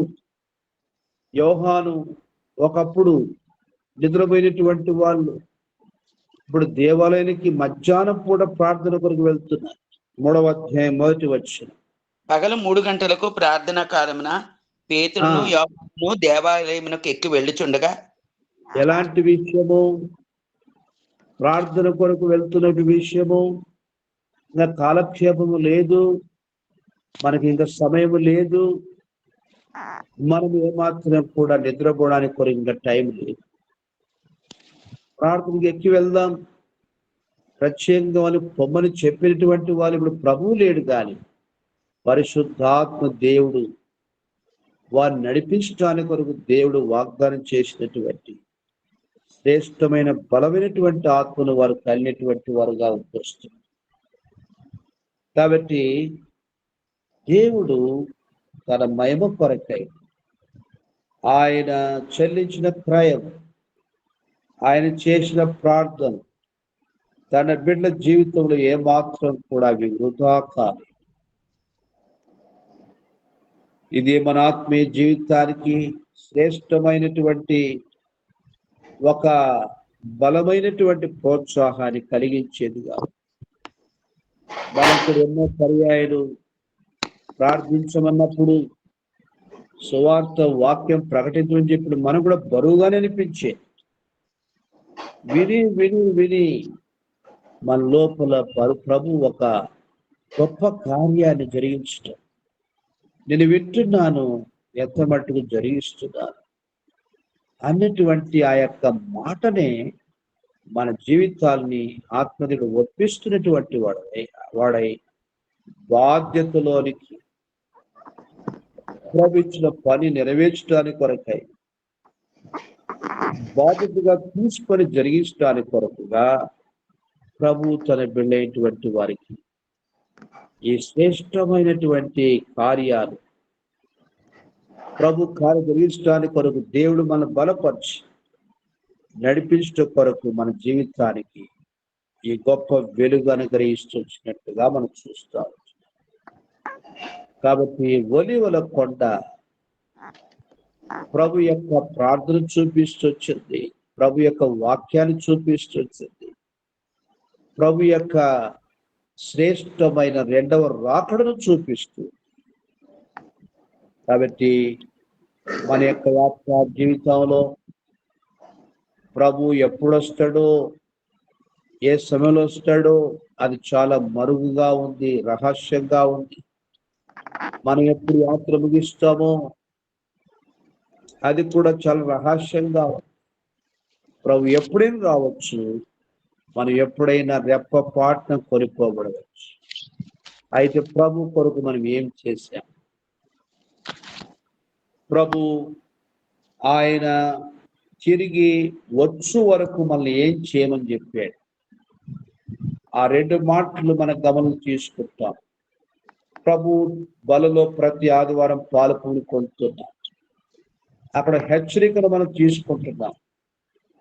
యోహాను ఒకప్పుడు నిద్రపోయినటువంటి వాళ్ళు ఇప్పుడు దేవాలయానికి మధ్యాహ్నం పూట ప్రార్థన కొరకు వెళ్తున్నారు. 3వ అధ్యాయం 1వ వచనం. పగలు 3 గంటలకు ప్రార్థనా కాలమున పేతురును యోహాను దేవాలయమునకు ఎక్కి వెళ్ళుచుండగా. ఎలాంటి విషయము? ప్రార్థన కొరకు వెళ్తున్న విషయము. ఇంకా కాలక్షేపము లేదు, మనకి ఇంకా సమయం లేదు, మనం ఏమాత్రం కూడా నిద్రపోవడానికి కొరకు ఇంకా టైం లేదు. ప్రార్థనకి ఎక్కి వెళ్దాం, ప్రత్యేకంగా వాళ్ళు పొమ్మని చెప్పినటువంటి వాళ్ళు ఇప్పుడు ప్రభువు లేడు, కానీ పరిశుద్ధాత్మ దేవుడు వారిని నడిపించడానికి కొరకు దేవుడు వాగ్దానం చేసినటువంటి శ్రేష్టమైన బలమైనటువంటి ఆత్మను వారు కలిగినటువంటి వారుగా వస్తున్నారు. కాబట్టి దేవుడు తన మహిమ కొరకై ఆయన చెల్లించిన క్రయం, ఆయన చేసిన ప్రార్థన తన బిడ్డల జీవితంలో ఏమాత్రం కూడా అవి వృధా కాదు. ఇది మన ఆత్మీయ జీవితానికి శ్రేష్టమైనటువంటి ఒక బలమైనటువంటి ప్రోత్సాహాన్ని కలిగించేదిగా. మనం కూడా ఎన్నో పర్యాయాలు ప్రార్థించమన్నప్పుడు, సువార్త వాక్యం ప్రకటించమని చెప్పి మనం కూడా బరువుగానే అనిపించే విని విని విని మన లోపల ప్రభు ఒక గొప్ప కార్యాన్ని జరిగించటం, నేను వింటున్నాను, ఎంత మట్టుకు జరిగిస్తున్నాను అన్నటువంటి ఆ యొక్క మాటనే మన జీవితాల్ని ఆత్మదేవుడు ఒప్పిస్తున్నటువంటి వాడై బాధ్యతలోనికి ప్రభు ఇచ్చిన పని నెరవేర్చడానికి కొరకై బాధ్యతగా తీసుకొని జరిగించడానికి కొరకుగా ప్రభు తన బిడ్డైనటువంటి వారికి ఈ శ్రేష్టమైనటువంటి కార్యాలు ప్రభు కార్యం జరిగించడానికి కొరకు దేవుడు మన బలపరిచి నడిపించడం కొరకు మన జీవితానికి ఈ గొప్ప వెలుగు అనుగ్రహిస్తూ వచ్చినట్టుగా మనం చూస్తాం. కాబట్టి ఒలీవల కొండ ప్రభు యొక్క ప్రార్థన చూపిస్తూ వచ్చింది, ప్రభు యొక్క వాక్యాన్ని చూపిస్తూ వచ్చింది, ప్రభు యొక్క శ్రేష్టమైన రెండవ రాకడను చూపిస్తూ. కాబట్టి మన యొక్క యాత్ర జీవితంలో ప్రభు ఎప్పుడు వస్తాడో, ఏ సమయంలో వస్తాడో అది చాలా మరుగుగా ఉంది, రహస్యంగా ఉంది. మనం ఎప్పుడు యాత్ర ముగిస్తామో అది కూడా చాలా రహస్యంగా ప్రభు ఎప్పుడైనా రావచ్చు. మనం ఎప్పుడైనా రెప్పపాటున కొనుక్కోబడవచ్చు. అయితే ప్రభు కొరకు మనం ఏం చేశాం? ప్రభు ఆయన తిరిగి వచ్చు వరకు మనల్ని ఏం చేయమని చెప్పాడు. ఆ 2 మాటలు మన గమనం తీసుకుంటాం. ప్రభు బలలో ప్రతి ఆదివారం పాలు పొందుతున్నాం. అక్కడ హెచ్చరికను మనం తీసుకుంటున్నాం.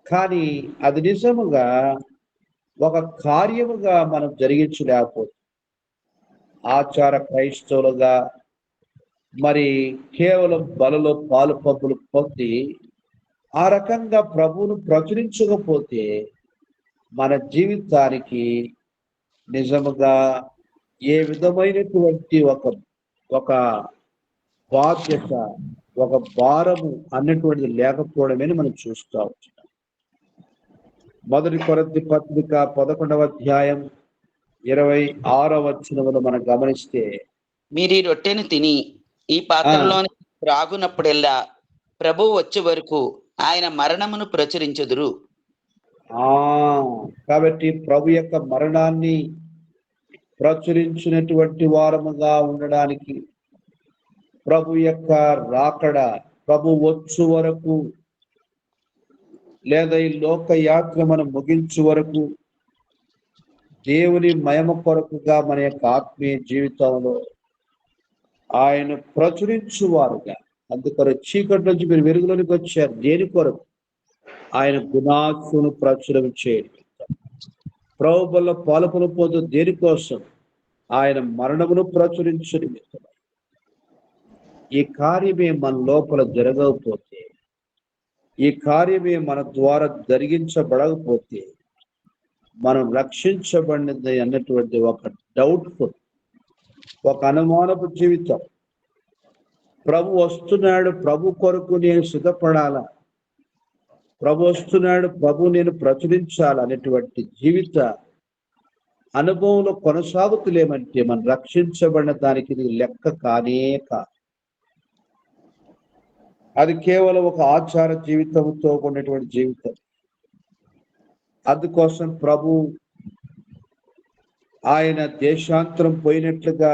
కానీ అది నిజముగా ఒక కార్యముగా మనం జరిగించలేకపోతే ఆచార క్రైస్తవులుగా మరి కేవలం బలలో పాలు పంపులు పొంది ఆ రకంగా ప్రభువును ప్రచురించకపోతే మన జీవితానికి నిజముగా ఏ విధమైనటువంటి ఒక బాధ్యత, ఒక భారము అన్నటువంటిది లేకపోవడమని మనం చూస్తూ ఉంటాం. 1 కొరింథీ పత్రిక 11వ అధ్యాయం 26వ వచనమును మనం గమనిస్తే, మీరు ఈ రొట్టెను తిని ఈ పాత్రలోని త్రాగునప్పుడెల్లా ప్రభువు వచ్చే వరకు ఆయన మరణమును ప్రచురించుదురు. కాబట్టి ప్రభు యొక్క మరణాన్ని ప్రచురించినటువంటి వారముగా ఉండడానికి, ప్రభు యొక్క రాకడ, ప్రభు వచ్చు వరకు లేదా ఈ లోక యాత్ర మనం ముగించు వరకు దేవుని మహిమ కొరకుగా మన యొక్క ఆత్మీయ జీవితంలో ఆయన ప్రచురించువారుగా, అందుకొరకు చీకటి నుంచి మీరు వెలుగులోనికి వచ్చారు. దేని కొరకు? ఆయన గుణాత్మను ప్రచురం చేయడం. ప్రభువులో పాలు పొందు దేనికోసం? ఆయన మరణమును ప్రచురించడం. ఈ కార్యమే మన లోపల జరగకపోతే, ఈ కార్యమే మన ద్వారా జరిగించబడకపోతే మనం రక్షించబడినది అన్నటువంటి ఒక డౌట్ఫుల్, ఒక అనుమానపు జీవితం. ప్రభు వస్తున్నాడు, ప్రభు కొరకు నేను సిద్ధపడాలా, ప్రభు వస్తున్నాడు, ప్రభు నేను ప్రచురించాలనేటువంటి జీవిత అనుభవంలో కొనసాగుతులేమంటే మనం రక్షించబడిన దానికి ఇది లెక్క కానే కాదు. అది కేవలం ఒక ఆచార జీవితంతో ఉన్నటువంటి జీవితం. అందుకోసం ప్రభు ఆయన దేశాంతరం పోయినట్లుగా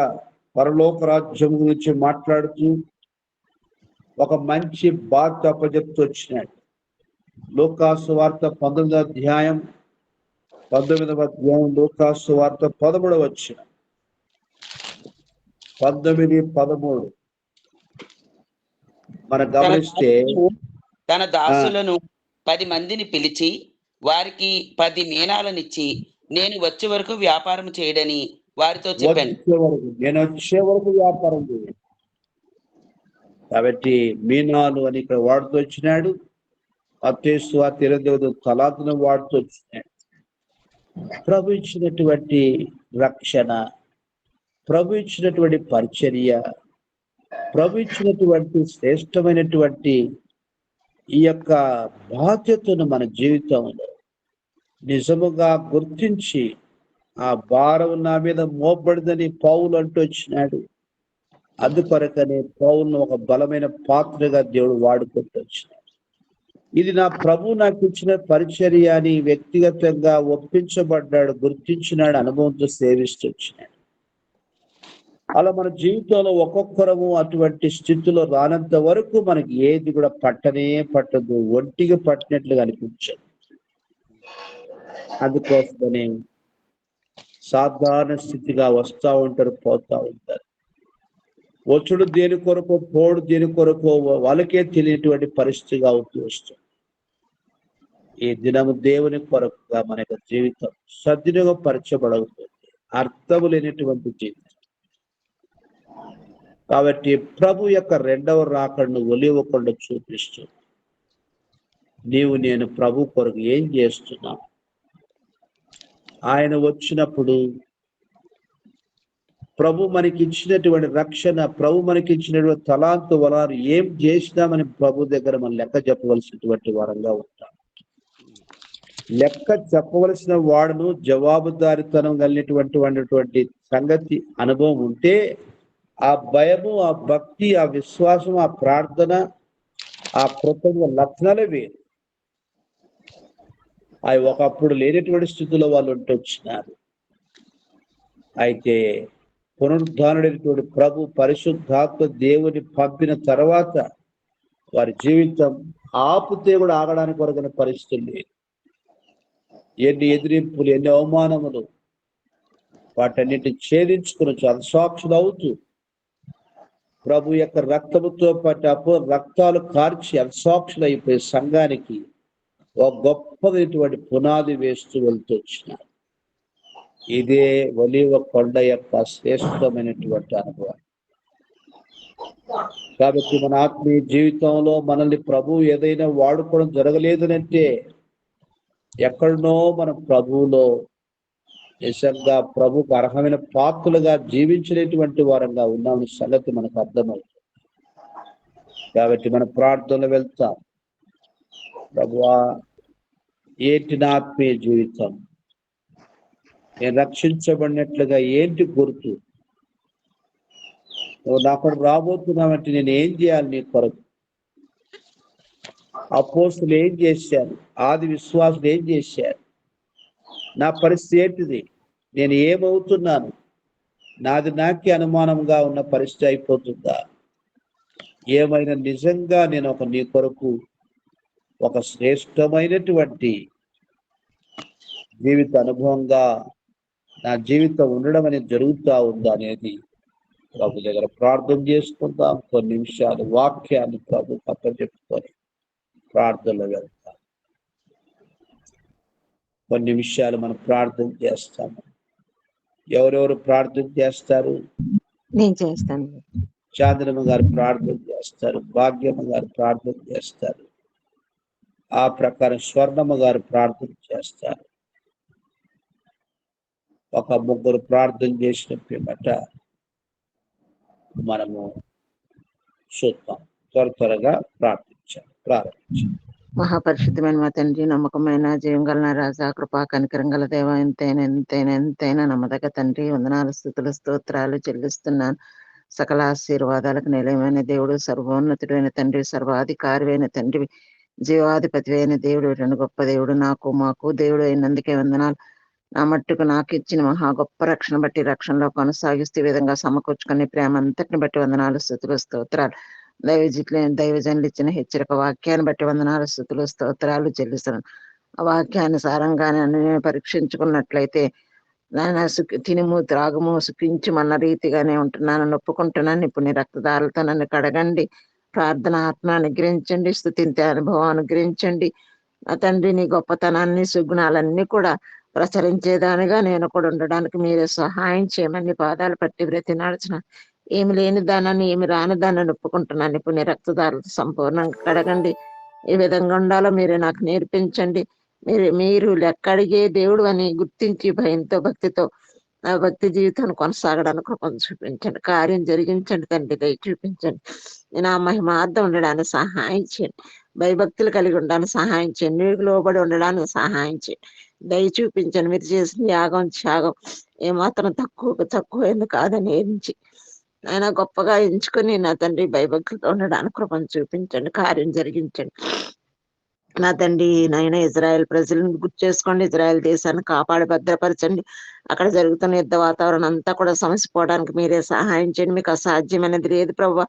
పరలోక రాజ్యం గురించి మాట్లాడుతూ ఒక మంచి బాధ అప్పచెప్తూ వచ్చినాడు. లూకాసు వార్త 19వ అధ్యాయం లూకాసు వార్త 13వ వచనం 19:13 మనం గమనిస్తే, తన దాసులను 10 మందిని పిలిచి వారికి 10 మీనాలనిచ్చి నేను వచ్చే వరకు వ్యాపారం చేయడని వారితో చెప్పాను. నేను వచ్చే వరకు వ్యాపారం చేయండి. కాబట్టి మీనాలు అని ఇక్కడ వాడుతూ వచ్చినాడు. అత్తేసు ఆ తిరదేవుడు తలాతును వాడుతూ వచ్చినాడు. ప్రభు ఇచ్చినటువంటి రక్షణ, ప్రభు ఇచ్చినటువంటి పరిచర్య, ప్రభు ఇచ్చినటువంటి శ్రేష్టమైనటువంటి ఈ యొక్క బాధ్యతను మన జీవితంలో నిజముగా గుర్తించి ఆ భారం నా మీద మోపబడిందని పౌలు అంటూ వచ్చినాడు. అందుకొరకనే పౌలును ఒక బలమైన పాత్రగా దేవుడు వాడుకుంటూ వచ్చినాడు. ఇది నా ప్రభు నాకు ఇచ్చిన పరిచర్య అని వ్యక్తిగతంగా ఒప్పించబడ్డాడు, గుర్తించినాడు, అనుభవంతో సేవిస్తూ వచ్చినాడు. అలా మన జీవితంలో ఒక్కొక్కరము అటువంటి స్థితిలో రానంత వరకు మనకి ఏది కూడా పట్టదు, ఒంటిగా పట్టినట్లుగా అనిపించదు. అందుకోసమనే సాధారణ స్థితిగా వస్తూ ఉంటారు, పోతా ఉంటారు. వచ్చుడు దేని కొరకు, పోడు దేని కొరకు వాళ్ళకే తెలియనటువంటి పరిస్థితిగా అవుతూ వస్తుంది. ఈ దినము దేవుని కొరకుగా మన యొక్క జీవితం సద్వినియోగపరచబడకపోతే అర్థము లేనటువంటి జీవితం. కాబట్టి ప్రభు యొక్క 2వ రాకడను ఒలివకుండా చూపిస్తూ నీవు నేను ప్రభు కొరకు ఏం చేస్తున్నాం? ఆయన వచ్చినప్పుడు ప్రభు మనకి ఇచ్చినటువంటి రక్షణ, ప్రభు మనకి ఇచ్చినటువంటి తలాంతు వరాలు ఏం చేసినామని ప్రభు దగ్గర మనం లెక్క చెప్పవలసినటువంటి వారంగా ఉంటాం. లెక్క చెప్పవలసిన వాడును జవాబుదారితనం కలిగినటువంటి సంగతి అనుభవం ఉంటే ఆ భయము, ఆ భక్తి, ఆ విశ్వాసం, ఆ ప్రార్థన, ఆ కృతజ్ఞ లక్షణాలే వేరు. అవి ఒకప్పుడు లేనటువంటి స్థితిలో వాళ్ళు ఉంటొచ్చినారు. అయితే పునరుద్ధానుడైనటువంటి ప్రభు పరిశుద్ధాత్మ దేవుని పంపిన తర్వాత వారి జీవితం ఆపితే కూడా ఆగడానికి కొరకైన పరిస్థితులు లేదు. ఎన్ని ఎదిరింపులు, ఎన్ని అవమానములు, వాటన్నిటిని ఛేదించుకుని అసాక్షులు అవుతూ ప్రభు యొక్క రక్తముతో పాటు రక్తాలు కార్చి అసాక్షులు అయిపోయి సంఘానికి ఒక గొప్పదైనటువంటి పునాది వేస్తూ వెళ్తూ వచ్చినారు. ఇదే ఒలీవ కొండ యొక్క శ్రేష్టమైనటువంటి అనుభవం. కాబట్టి మన ఆత్మీయ జీవితంలో మనల్ని ప్రభు ఏదైనా వాడుకోవడం జరగలేదనంటే ఎక్కడనో మన ప్రభువులో నిజంగా ప్రభుకు అర్హమైన పాత్రలుగా జీవించినటువంటి వారంగా ఉన్నామని సంగతి మనకు అర్థమవుతుంది. కాబట్టి మన ప్రార్థనలు వెళ్తాం. ప్రభువా, ఏంటి నా ఆత్మీయ జీవితం? నేను రక్షించబడినట్లుగా ఏంటి గుర్తు? నువ్వు నా కొరకు రాబోతున్నావంటే నేను ఏం చేయాలి నీ కొరకు? అపోస్తులు ఏం చేశారు? ఆది విశ్వాసులు ఏం చేశారు? నా పరిస్థితి ఏంటిది? నేను ఏమవుతున్నాను? నాది నాకే అనుమానంగా ఉన్న పరిస్థితి అయిపోతుందా? ఏమైనా నిజంగా నేను నీ కొరకు ఒక శ్రేష్టమైనటువంటి జీవిత అనుభవంగా నా జీవితం ఉండడం అనేది జరుగుతూ ఉందా అనేది ప్రభు దగ్గర ప్రార్థన చేసుకుందాం. కొన్ని నిమిషాలు వాక్యాన్ని ప్రభు పక్కన చెప్పుకొని ప్రార్థనలో వెళ్తాం. కొన్ని నిమిషాలు మనం ప్రార్థన చేస్తాము. ఎవరెవరు ప్రార్థన చేస్తారు? నేను చేస్తాను. చాంద్రమ్మ గారు ప్రార్థన చేస్తారు, భాగ్యమ్మ గారు ప్రార్థన చేస్తారు, ఆ ప్రకారం స్వర్ణమ్మ గారు ప్రార్థన చేస్తారు. ఒక ముగ్గురు ప్రార్థన చేసిన పిమ్మట మనము చూద్దాం. త్వరగా ప్రారంభించాం. మహాపరిశుద్ధమైన మా తండ్రి, నమ్మకమైన జీవం గల రాజా, కృపా కనికరం గల దేవ, ఎంతైనా నమ్మదగ్గ తండ్రి, వందనాలు, స్తుతులు, స్తోత్రాలు చెల్లిస్తున్నాను. సకల ఆశీర్వాదాలకు నిలయమైన దేవుడు, సర్వోన్నతుడైన తండ్రి, సర్వాధికారి అయిన తండ్రి, జీవాధిపతి అయిన దేవుడు, రెండు గొప్ప దేవుడు, మాకు దేవుడు అయినందుకే వందనాలు. నా మట్టుకు నాకు ఇచ్చిన మహా గొప్ప రక్షణ బట్టి, రక్షణలో కొనసాగిస్తూ ఈ విధంగా సమకూర్చుకుని ప్రేమ అంతటిని బట్టి వందనాలు, స్తుతులు, స్తోత్రాలు. దైవజనులు ఇచ్చిన హెచ్చరిక వాక్యాన్ని బట్టి వందనాలు, స్తుతులు, స్తోత్రాలు చెల్లిస్తున్నాను. ఆ వాక్యాన్ని సారంగానే నేను పరీక్షించుకున్నట్లయితే నాయన తినుము త్రాగము సుఖించమన్న రీతిగానే ఉంటున్నాను, నొప్పుకుంటున్నాను. ఇప్పుడు నీ రక్తదారులతో నన్ను కడగండి, ప్రార్థన ఆత్మ అనుగ్రహించండి, స్తుతించే అనుభవం అనుగ్రహించండి. నా తండ్రి, నీ గొప్పతనాన్ని సుగుణాలన్నీ కూడా ప్రసరించేదానిగా నేను కూడా ఉండడానికి మీరే సహాయం చేయమని పాదాలు పట్టి బ్రతినాడుచిన. ఏమి లేని దానాన్ని, ఏమి రాని దాన్ని ఒప్పుకుంటున్నాను. ఇప్పుడు నీ రక్తదారులతో సంపూర్ణంగా కడగండి. ఏ విధంగా ఉండాలో మీరే నాకు నేర్పించండి. మీరు లెక్కడిగే దేవుడు అని గుర్తించి భయంతో, భక్తితో నా భక్తి జీవితాన్ని కొనసాగడానికి కృపను చూపించండి. కార్యం జరిగించండి తండ్రి, దయ చూపించండి. నేను ఆ మహిమార్థం ఉండడానికి సహాయం చేయండి. భయభక్తులు కలిగి ఉండడానికి సహాయం చేయండి. నీకు లోబడి ఉండడానికి సహాయం చేయండి. దయ చూపించండి. మీరు చేసిన యాగం త్యాగం ఏమాత్రం తక్కువైంది కాదని ఎంచి ఆయన గొప్పగా ఎంచుకొని నా తండ్రి భయభక్తులతో ఉండడానికి కృపను చూపించండి, కార్యం జరిగించండి. నా తండ్రి నాయన ఇజ్రాయెల్ ప్రజలను గుర్తు చేసుకోండి. ఇజ్రాయెల్ దేశాన్ని కాపాడి భద్రపరచండి. అక్కడ జరుగుతున్న యుద్ధ వాతావరణం అంతా కూడా సమసిపోవడానికి మీరే సహాయం చేయండి. మీకు అసాధ్యమైనది లేదు ప్రభువా.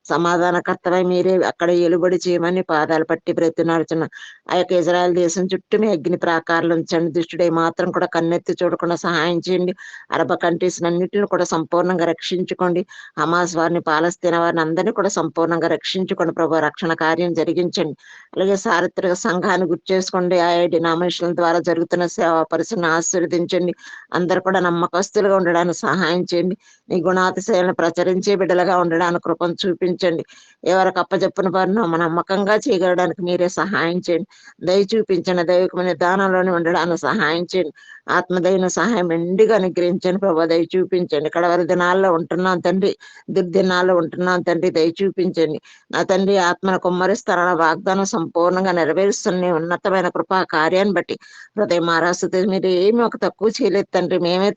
సమాధానకర్తమై మీరే అక్కడ ఎలుబడి చేయమని పాదాలు పట్టి బ్రతినాడుచున్న ఆ యొక్క ఇజ్రాయెల్ దేశం చుట్టూ మీ అగ్ని ప్రాకారాలు ఉంచండి. దుష్టుడే మాత్రం కూడా కన్నెత్తి చూడకుండా సహాయం చేయండి. అరబ్ కంట్రీస్ అన్నింటిని కూడా సంపూర్ణంగా రక్షించుకోండి. హమాస్ వారిని, పాలస్తీనా వారిని అందరినీ కూడా సంపూర్ణంగా రక్షించుకోండి ప్రభు. రక్షణ కార్యం జరిగించండి. అలాగే చారిత్రక సంఘాన్ని గుర్తు చేసుకోండి. ఆయా డినామినేషన్ల ద్వారా జరుగుతున్న సేవా పరిస్థితిని ఆశీర్వదించండి. అందరూ కూడా నమ్మకస్తులుగా ఉండడానికి సహాయం చేయండి. నీ గుణాతిశయాలను ప్రచరించే బిడ్డలుగా ఉండడానికి కృపను చూపించండి. చూపించండి. ఎవరికి అప్పచెప్పిన పనిని నమ్మకంగా చేయగలడానికి మీరే సహాయం చేయండి. దయ చూపించండి. దైవికమైన దానంలోనే ఉండడానికి సహాయం చేయండి. ఆత్మదైన సహాయం మెండుగా అనుగ్రహించండి ప్రభా. దయ చూపించండి. కడవరి దినాల్లో ఉంటున్నాం తండ్రి, దుర్దినాల్లో ఉంటున్నాం తండ్రి. దయ చూపించండి నా తండ్రి. ఆత్మను కుమ్మరిస్తారన్న వాగ్దానం సంపూర్ణంగా నెరవేరుస్తున్న ఉన్నతమైన కృపా కార్యాన్ని బట్టి హృదయం ఆరాస్తుతే మీరు ఏమి ఒక తక్కువ చేయలేదు తండ్రి. మేమే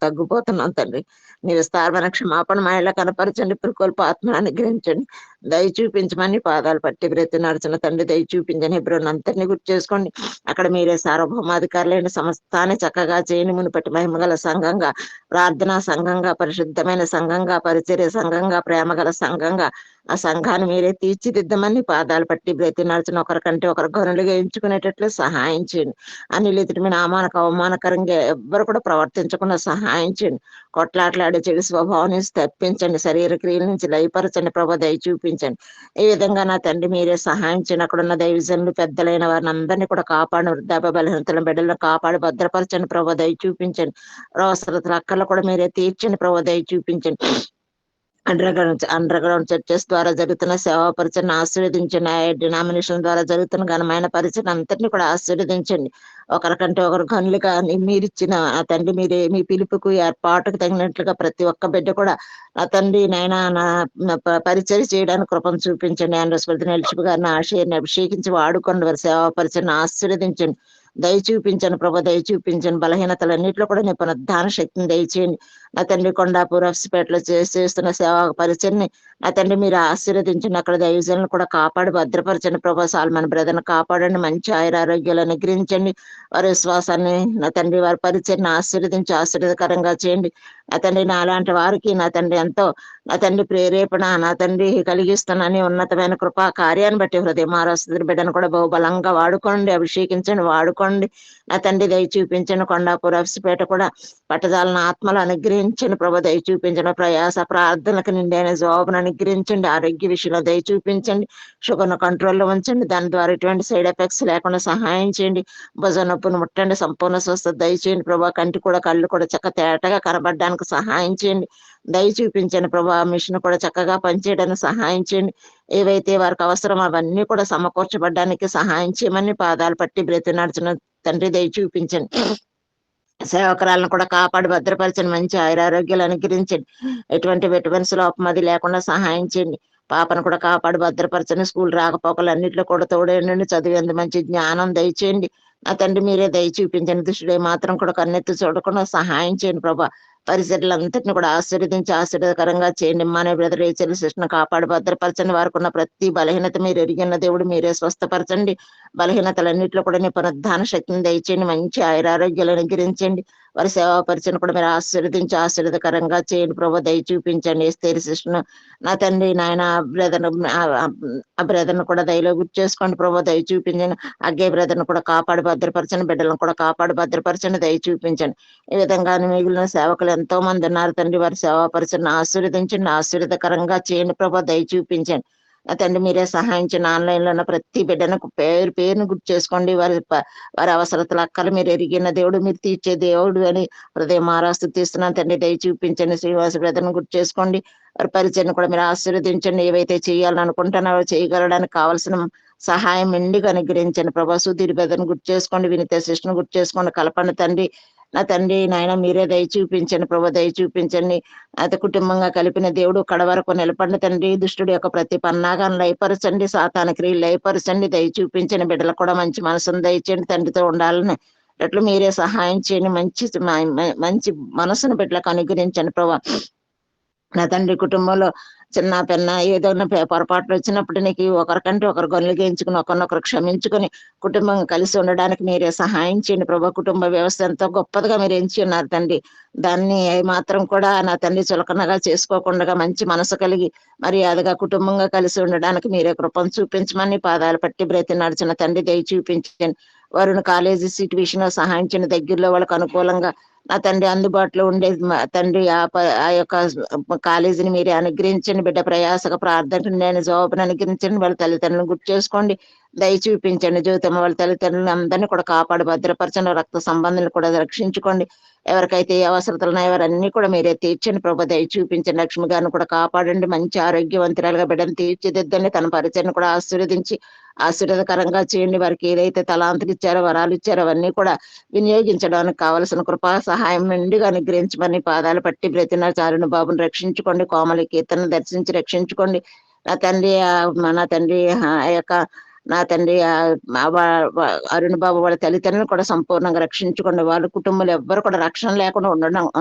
తగ్గిపోతున్నాం తండ్రి. నీ విస్తారమైన క్షమాపణ మా ఇళ్ళ కనపరచండి. పురుకొల్పు ఆత్మను అనుగ్రహించండి. దయ చూపించమని పాదాలు పట్టి బ్రతి నడిచిన తండ్రి దయ చూపించండి. ఇప్పుడు అంతరిని గుర్తు చేసుకోండి. అక్కడ మీరే సార్వభౌమాధికారులైన సమస్తాన్ని చక్కగా చేయని మునుపటి మహిమగల సంఘంగా, ప్రార్థనా సంఘంగా, పరిశుద్ధమైన సంఘంగా, పరిచర్య సంఘంగా, ప్రేమగల సంఘంగా ఆ సంఘాన్ని మీరే తీర్చిదిద్దమని పాదాలు పట్టి బ్రతి నడిచిన ఒకరికంటే ఒకరు గనులుగా ఎంచుకునేటట్లు సహాయం చేయండి. అన్నిలితుడి మీ నామానికి అవమానకరంగా ఎవ్వరు కూడా ప్రవర్తించకుండా సహాయం చేయండి. కొట్లాట్లాడే చెడు స్వభావాన్ని తప్పించండి. శరీర క్రియల నుంచి లయపరచండి ప్రభా. దయ చూపించండి. ఈ విధంగా నా తండ్రి మీరే సహాయం చేయండి. అక్కడ ఉన్న దైవజనులు పెద్దలైన వారిని అందరినీ కూడా కాపాడు. వృద్ధాప్య బలహీనతల బిడ్డలను కాపాడి భద్రపరచండి ప్రభా. దయ చూపించండి. అవసరతల అక్కర్లు కూడా మీరే తీర్చండి ప్రభా. దయ చూపించండి. అండర్ గ్రౌండ్ చర్చెస్ ద్వారా జరుగుతున్న సేవా పరిచయను ఆశీర్వదించండి. డినామినేషన్ ద్వారా జరుగుతున్న ఘనమైన పరిచయం అంతటిని కూడా ఆశీర్వదించండి. ఒకరికంటే ఒకరు గనులుగా మీరిచ్చిన ఆ తండ్రి మీరే మీ పిలుపుకు ఏర్పాటుకు తగినట్లుగా ప్రతి ఒక్క బిడ్డ కూడా ఆ తండ్రి నాయన పరిచయం చేయడానికి కృపను చూపించండి. ఆంధ్రస్పతి నిలిచిపు గారిని ఆశయాన్ని అభిషేకించి వాడుకోండి. వారి సేవా పరిచయను ఆశీర్వదించండి. దయ చూపించండి ప్రభా. దయ చూపించండి. బలహీనతలన్నింటిలో కూడా నీ పునరుద్ధాన శక్తిని దయచేయండి. నా తండ్రి కొండాపూర్ హౌస్పేటలో చేస్తున్న సేవా పరిచయని నా తండ్రి మీరు ఆశీర్వదించండి. అక్కడ దైవజనులను కూడా కాపాడి భద్రపరచండి ప్రభా. సాల్మన్ బ్రదర్ని కాపాడండి. మంచి ఆయురారోగ్యాలు అనుగ్రహించండి. వారి విశ్వాసాన్ని నా తండ్రి వారి పరిచయని ఆశీర్వదించి ఆశీర్వదకరంగా చేయండి. నా తండ్రి నాలాంటి వారికి నా తండ్రి ఎంతో నా తండ్రి ప్రేరేపణ నా తండ్రి కలిగిస్తున్నాను. ఉన్నతమైన కృపా కార్యాన్ని బట్టి హృదయం ఆరాస్తున్న బిడ్డను కూడా బహుబలంగా వాడుకోండి. అభిషేకించండి. వాడుకోండి నా తండ్రి. దయ చూపించండి. కొండాపూర్ హౌస్పేట కూడా పట్టజాలను ఆత్మలు అనుగ్రహించండి ప్రభా. దయ చూపించండి. ప్రయాస ప్రార్థనలకు నిండైన జవాబును అనుగ్రహించండి. ఆరోగ్య విషయంలో దయ చూపించండి. షుగర్ను కంట్రోల్లో ఉంచండి. దాని ద్వారా ఎటువంటి సైడ్ ఎఫెక్ట్స్ లేకుండా సహాయం చేయండి. భుజ నొప్పును ముట్టండి. సంపూర్ణ స్వస్థత దయచేయండి ప్రభా. కంటి కూడా కళ్ళు కూడా చక్క తేటగా కనబడడానికి సహాయం చేయండి. దయ చూపించండి ప్రభా. మిషన్ కూడా చక్కగా పనిచేయడానికి సహాయం చేయండి. ఏవైతే వారికి అవసరం అవన్నీ కూడా సమకూర్చబడ్డానికి సహాయం చేయమని పాదాలు పట్టి బ్రతి నడిచిన తండ్రి దయ చూపించండి. సేవకురాలను కూడా కాపాడి భద్రపరచండి. మంచి ఆయురారోగ్యాలు అనుగ్రహించండి. ఎటువంటి విటమిన్స్ లోపం అది లేకుండా సహాయం చేయండి. పాపను కూడా కాపాడి భద్రపరచండి. స్కూల్ రాకపోకలు అన్నింటిలో కూడా తోడేయండి. చదివేందుకు మంచి జ్ఞానం దయచేయండి. నా తండ్రి మీరే దయ చూపించండి. దుష్టుడే మాత్రం కూడా కన్నెత్తి చూడకుండా సహాయం చేయండి ప్రభా. పరిస్థితులంతటిని కూడా ఆశీర్వదించి ఆశీర్వదకరంగా చేయండి. మన బ్రదర్ రేచల్ సిస్టర్ను కాపాడి భద్రపరచండి. వారికి ఉన్న ప్రతి బలహీనత మీరు ఎరిగిన దేవుడు మీరే స్వస్థపరచండి. బలహీనతలన్నింటిలో కూడా నీ పునరుద్ధాన శక్తిని దయచేయండి. మంచి ఆయురారోగ్యాలు అనుగ్రహించండి. వారి సేవా పరిచయం కూడా మీరు ఆశీర్వదించి ఆశీర్వదకరంగా చేయండి ప్రభా. దయ చూపించండి. ఎస్తేరి సిస్టర్ను నా తండ్రి నాయన ఆ బ్రదర్ను కూడా దయలో గుర్తు చేసుకోండి ప్రభా. దయ చూపించండి. అగ్గే బ్రదర్ను కూడా కాపాడి భద్రపరచండి. బిడ్డలను కూడా కాపాడి భద్రపరచండి. దయ చూపించండి. ఈ విధంగా మిగిలిన సేవకులు ఎంతో మంది ఉన్నారు తండ్రి. వారి సేవా పరిచయం ఆశీర్వదించండి. ఆశీర్వదకరంగా చేయండి ప్రభా. దయ చూపించండి. తండ్రి మీరే సహాయించండి. ఆన్లైన్ లో ఉన్న ప్రతి బిడ్డను పేరును గుర్తు చేసుకోండి. వారి అవసరతల అక్కలు మీరు ఎరిగిన దేవుడు, మీరు తీర్చే దేవుడు అని హృదయం ఆరాస్తూ తీస్తున్నాను తండ్రి. దయ చూపించండి. శ్రీనివాస బ్రదర్ను గుర్తు చేసుకోండి. వారి పరిచయం కూడా మీరు ఆశీర్వదించండి. ఏవైతే చేయాలని అనుకుంటున్నారో చేయగలడానికి కావాల్సిన సహాయం మెండుగా అనుగ్రహించండి ప్రభా. సుధీర్ బ్రదర్ను గుర్తు చేసుకోండి. వినిత శిష్ను గుర్తు చేసుకోండి. కలపండి తండ్రి. నా తండ్రి నాయన మీరే దయ చూపించండి ప్రభా. దయ చూపించండి. అయితే కుటుంబంగా కలిపిన దేవుడు కడ వరకు నిలపండి తండ్రి. దుష్టుడి యొక్క ప్రతి పన్నాగాన్ని లయపరచండి. సాతాన క్రియలు లయపరచండి. దయ చూపించండి. బిడ్డలకు కూడా మంచి మనసును దయచేయండి. తండ్రితో ఉండాలని అట్లు మీరే సహాయం చేయండి. మంచి మనసును బిడ్డలకు అనుగ్రహించండి ప్రభా. నా తండ్రి కుటుంబంలో చిన్న పెన్న ఏదైనా పొరపాట్లు వచ్చినప్పుడు నీకు ఒకరికంటే ఒకరు గనులుగా ఎంచుకుని ఒకరినొకరు క్షమించుకొని కుటుంబం కలిసి ఉండడానికి మీరే సహాయం చేయండి ప్రభా. కుటుంబ వ్యవస్థ ఎంతో గొప్పదిగా మీరు ఎంచి ఉన్నారు తండ్రి. దాన్ని మాత్రం కూడా నా తండ్రి చులకనగా చేసుకోకుండా మంచి మనసు కలిగి మర్యాదగా కుటుంబంగా కలిసి ఉండడానికి మీరే కృపను చూపించమని పాదాలు పట్టి బ్రతి నడిచిన తండ్రి దయ చూపించండి. వారిని కాలేజీ సీట్ విషయంలో సహాయం చేయండి. దగ్గరలో వాళ్ళకు అనుకూలంగా నా తండ్రి అందుబాటులో ఉండే తండ్రి ఆ యొక్క కాలేజీని మీరే అనుగ్రహించండి. బిడ్డ ప్రయాసక ప్రార్థన నేను జవాబును అనుగ్రహించండి. వాళ్ళ తల్లిదండ్రులను గుర్తు చేసుకోండి. దయ చూపించండి. జ్యోతమ్మ వాళ్ళ తల్లిదండ్రులు అందరినీ కూడా కాపాడి భద్రపరచండి. రక్త సంబంధాలను కూడా రక్షించుకోండి. ఎవరికైతే ఏ అవసరతలు ఉన్నాయో ఎవరన్నీ కూడా మీరే తీర్చండి ప్రభు. దయ చూపించండి. లక్ష్మి గారిని కూడా కాపాడండి. మంచి ఆరోగ్యవంతురాలుగా బిడ్డను తీర్చిదిద్దండి. తన పరిచయను కూడా ఆశీర్వాదకరంగా చేయండి. వారికి ఏదైతే తలాంతులు ఇచ్చారో, వరాలు ఇచ్చారో అవన్నీ కూడా వినియోగించడానికి కావలసిన కృపా సహాయం మెండుగా అనుగ్రహించమని పాదాలు పట్టి బ్రతిన చారుని బాబుని రక్షించుకోండి. కోమలి కీర్తనను దర్శించి రక్షించుకోండి. నా తండ్రి నా తండ్రి అరుణ్ బాబు వాళ్ళ తల్లిదండ్రులను కూడా సంపూర్ణంగా రక్షించుకోండి. వాళ్ళ కుటుంబాలు ఎవ్వరు కూడా రక్షణ లేకుండా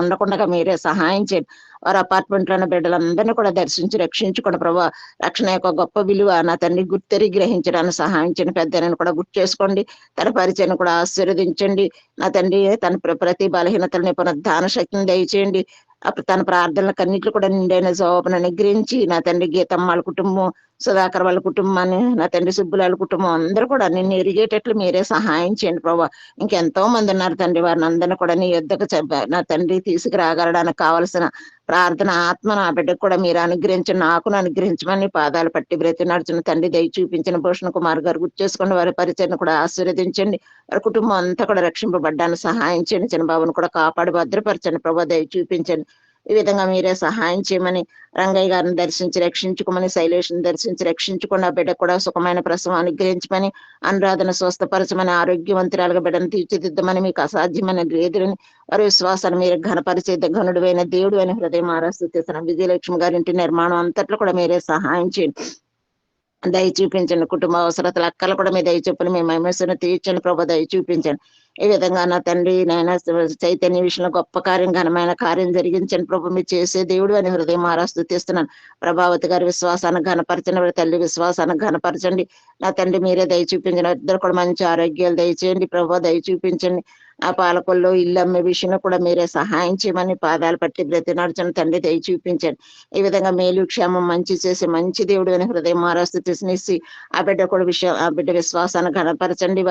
ఉండకుండా మీరే సహాయం చేయండి. వారి అపార్ట్మెంట్లోని బిడ్డలందరినీ కూడా దర్శించి రక్షించుకోండి ప్రభా. రక్షణ యొక్క గొప్ప విలువ నా తండ్రి గుర్తెరిగి గ్రహించడానికి సహాయం చేయండి. పెద్దలను కూడా గుర్తు చేసుకోండి. తన పరిచయను కూడా ఆశీర్వదించండి. నా తండ్రి తన ప్రతి బలహీనతలని పునరుద్ధాన శక్తిని దయచేయండి. అప్పుడు తన ప్రార్థనలకు అన్నింటిలో కూడా నిండైన జవాబును అనుగ్రహించి నా తండ్రి గీతమ్మ వాళ్ళ కుటుంబం, సుధాకర్ వాళ్ళ కుటుంబాన్ని, నా తండ్రి సుబ్బులాల కుటుంబం అందరూ కూడా నిన్ను ఎరిగేటట్లు మీరే సహాయం చేయండి ప్రభా. ఇంకెంతో మంది ఉన్నారు తండ్రి. వారిని అందరినీ కూడా నీ యుద్ధకు నా తండ్రి తీసుకురాగలడానికి కావలసిన ప్రార్థన ఆత్మ నా బిడ్డకు కూడా మీరు అనుగ్రహించండి. నాకును అనుగ్రహించమని పాదాలు పట్టి బ్రతి నడుచున్న తండ్రి దయ చూపించిన భూషణ కుమార్ గారు గుర్తు చేసుకోండి. వారి పరిచయను కూడా ఆశీర్వదించండి. వారి కుటుంబం అంతా కూడా రక్షింపబడ్డానికి సహాయం చేయండి. చిన్నబాబును కూడా కాపాడి భద్రపరచండి ప్రభా. దయ చూపించండి. ఈ విధంగా మీరే సహాయం చేయమని రంగయ్య గారిని దర్శించి రక్షించుకోమని, శైలేష్ని దర్శించి రక్షించుకుని ఆ బిడ్డ కూడా సుఖమైన ప్రసవం అనుగ్రహించమని, అనురాధన స్వస్థపరచమని, ఆరోగ్యవంతురాలుగా బిడ్డను తీర్చిదిద్దమని, మీకు అసాధ్యమైన లేదులని వారి విశ్వాసాన్ని మీరు ఘనపరిచే ఘనుడువైన దేవుడు అని హృదయం ఆరాధిస్తున్న విజయలక్ష్మి గారి ఇంటి నిర్మాణం అంతట్లో కూడా మీరే సహాయం చేయండి. దయ చూపించండి. కుటుంబ అవసరతలు అక్కలు కూడా మీ దయ చూపని మీ మహిమను తీర్చండి ప్రభు. దయ చూపించండి. ఈ విధంగా నా తండ్రి నాయన చైతన్య విషయంలో గొప్ప కార్యం, ఘనమైన కార్యం జరిగించండి ప్రభు. మీరు చేసే దేవుడు అని హృదయం ఆరాధిస్తున్నాను. ప్రభావతి గారి విశ్వాసాన్ని ఘనపరచండి. తల్లి విశ్వాసాన్ని ఘనపరచండి. నా తండ్రి మీరే దయ చూపించండి. ఇద్దరు కూడా మంచి ఆరోగ్యాలు దయచేయండి ప్రభు. దయ చూపించండి. ఆ పాలకొల్లో ఇల్లు అమ్మే విషయంలో కూడా మీరే సహాయం చేయమని పాదాలు పట్టి బ్రతి నడుచుని తండ్రి దయ చూపించండి. ఈ విధంగా మేలు క్షేమం మంచి చేసి మంచి దేవుడు అని హృదయం ఆరాధిసి ఆ బిడ్డ కూడా ఆ బిడ్డ విశ్వాసాన్ని ఘనపరచండి.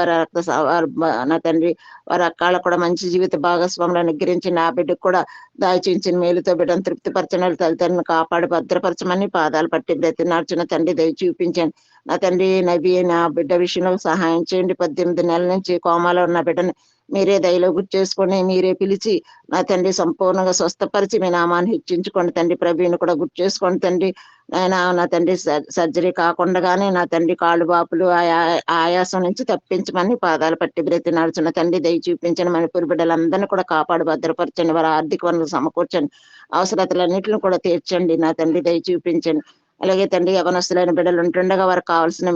నా తండ్రి వారి అక్కాళ్ళ కూడా మంచి జీవిత భాగస్వాములు అనుగ్రహించండి. ఆ బిడ్డకు కూడా దాచించిన మేలుతో బిడ్డను తృప్తిపరచని తల్లిదండ్రులను కాపాడి భద్రపరచమని పాదాలు పట్టి బ్రతి నడుచున్న తండ్రి దయ చూపించండి. నా తండ్రి నవి నా బిడ్డ విషయంలో సహాయం చేయండి. 18 నెలల నుంచి కోమాలో ఉన్న బిడ్డని మీరే దయలో గుర్తు చేసుకొని మీరే పిలిచి నా తండ్రి సంపూర్ణంగా స్వస్థపరిచి మీ నామాన్ని హెచ్చించుకోండి తండ్రి. ప్రవీణ్ కూడా గుర్తు చేసుకోండి తండ్రి. నా తండ్రి సర్జరీ కాకుండానే నా తండ్రి కాళ్ళు బాపులు ఆయాసం నుంచి తప్పించమని పాదాలు పట్టి బ్రతి నడుచున్న తండ్రి దయ చూపించండి. మణిపూర్ బిడ్డలందరినీ కూడా కాపాడు భద్రపరచండి. వారి ఆర్థిక వనరులు సమకూర్చండి. అవసరతలన్నింటిని కూడా తీర్చండి. నా తండ్రి దయ చూపించండి. అలాగే తండ్రి యవనస్తులైన బిడ్డలు ఉంటుండగా వారికి కావాల్సిన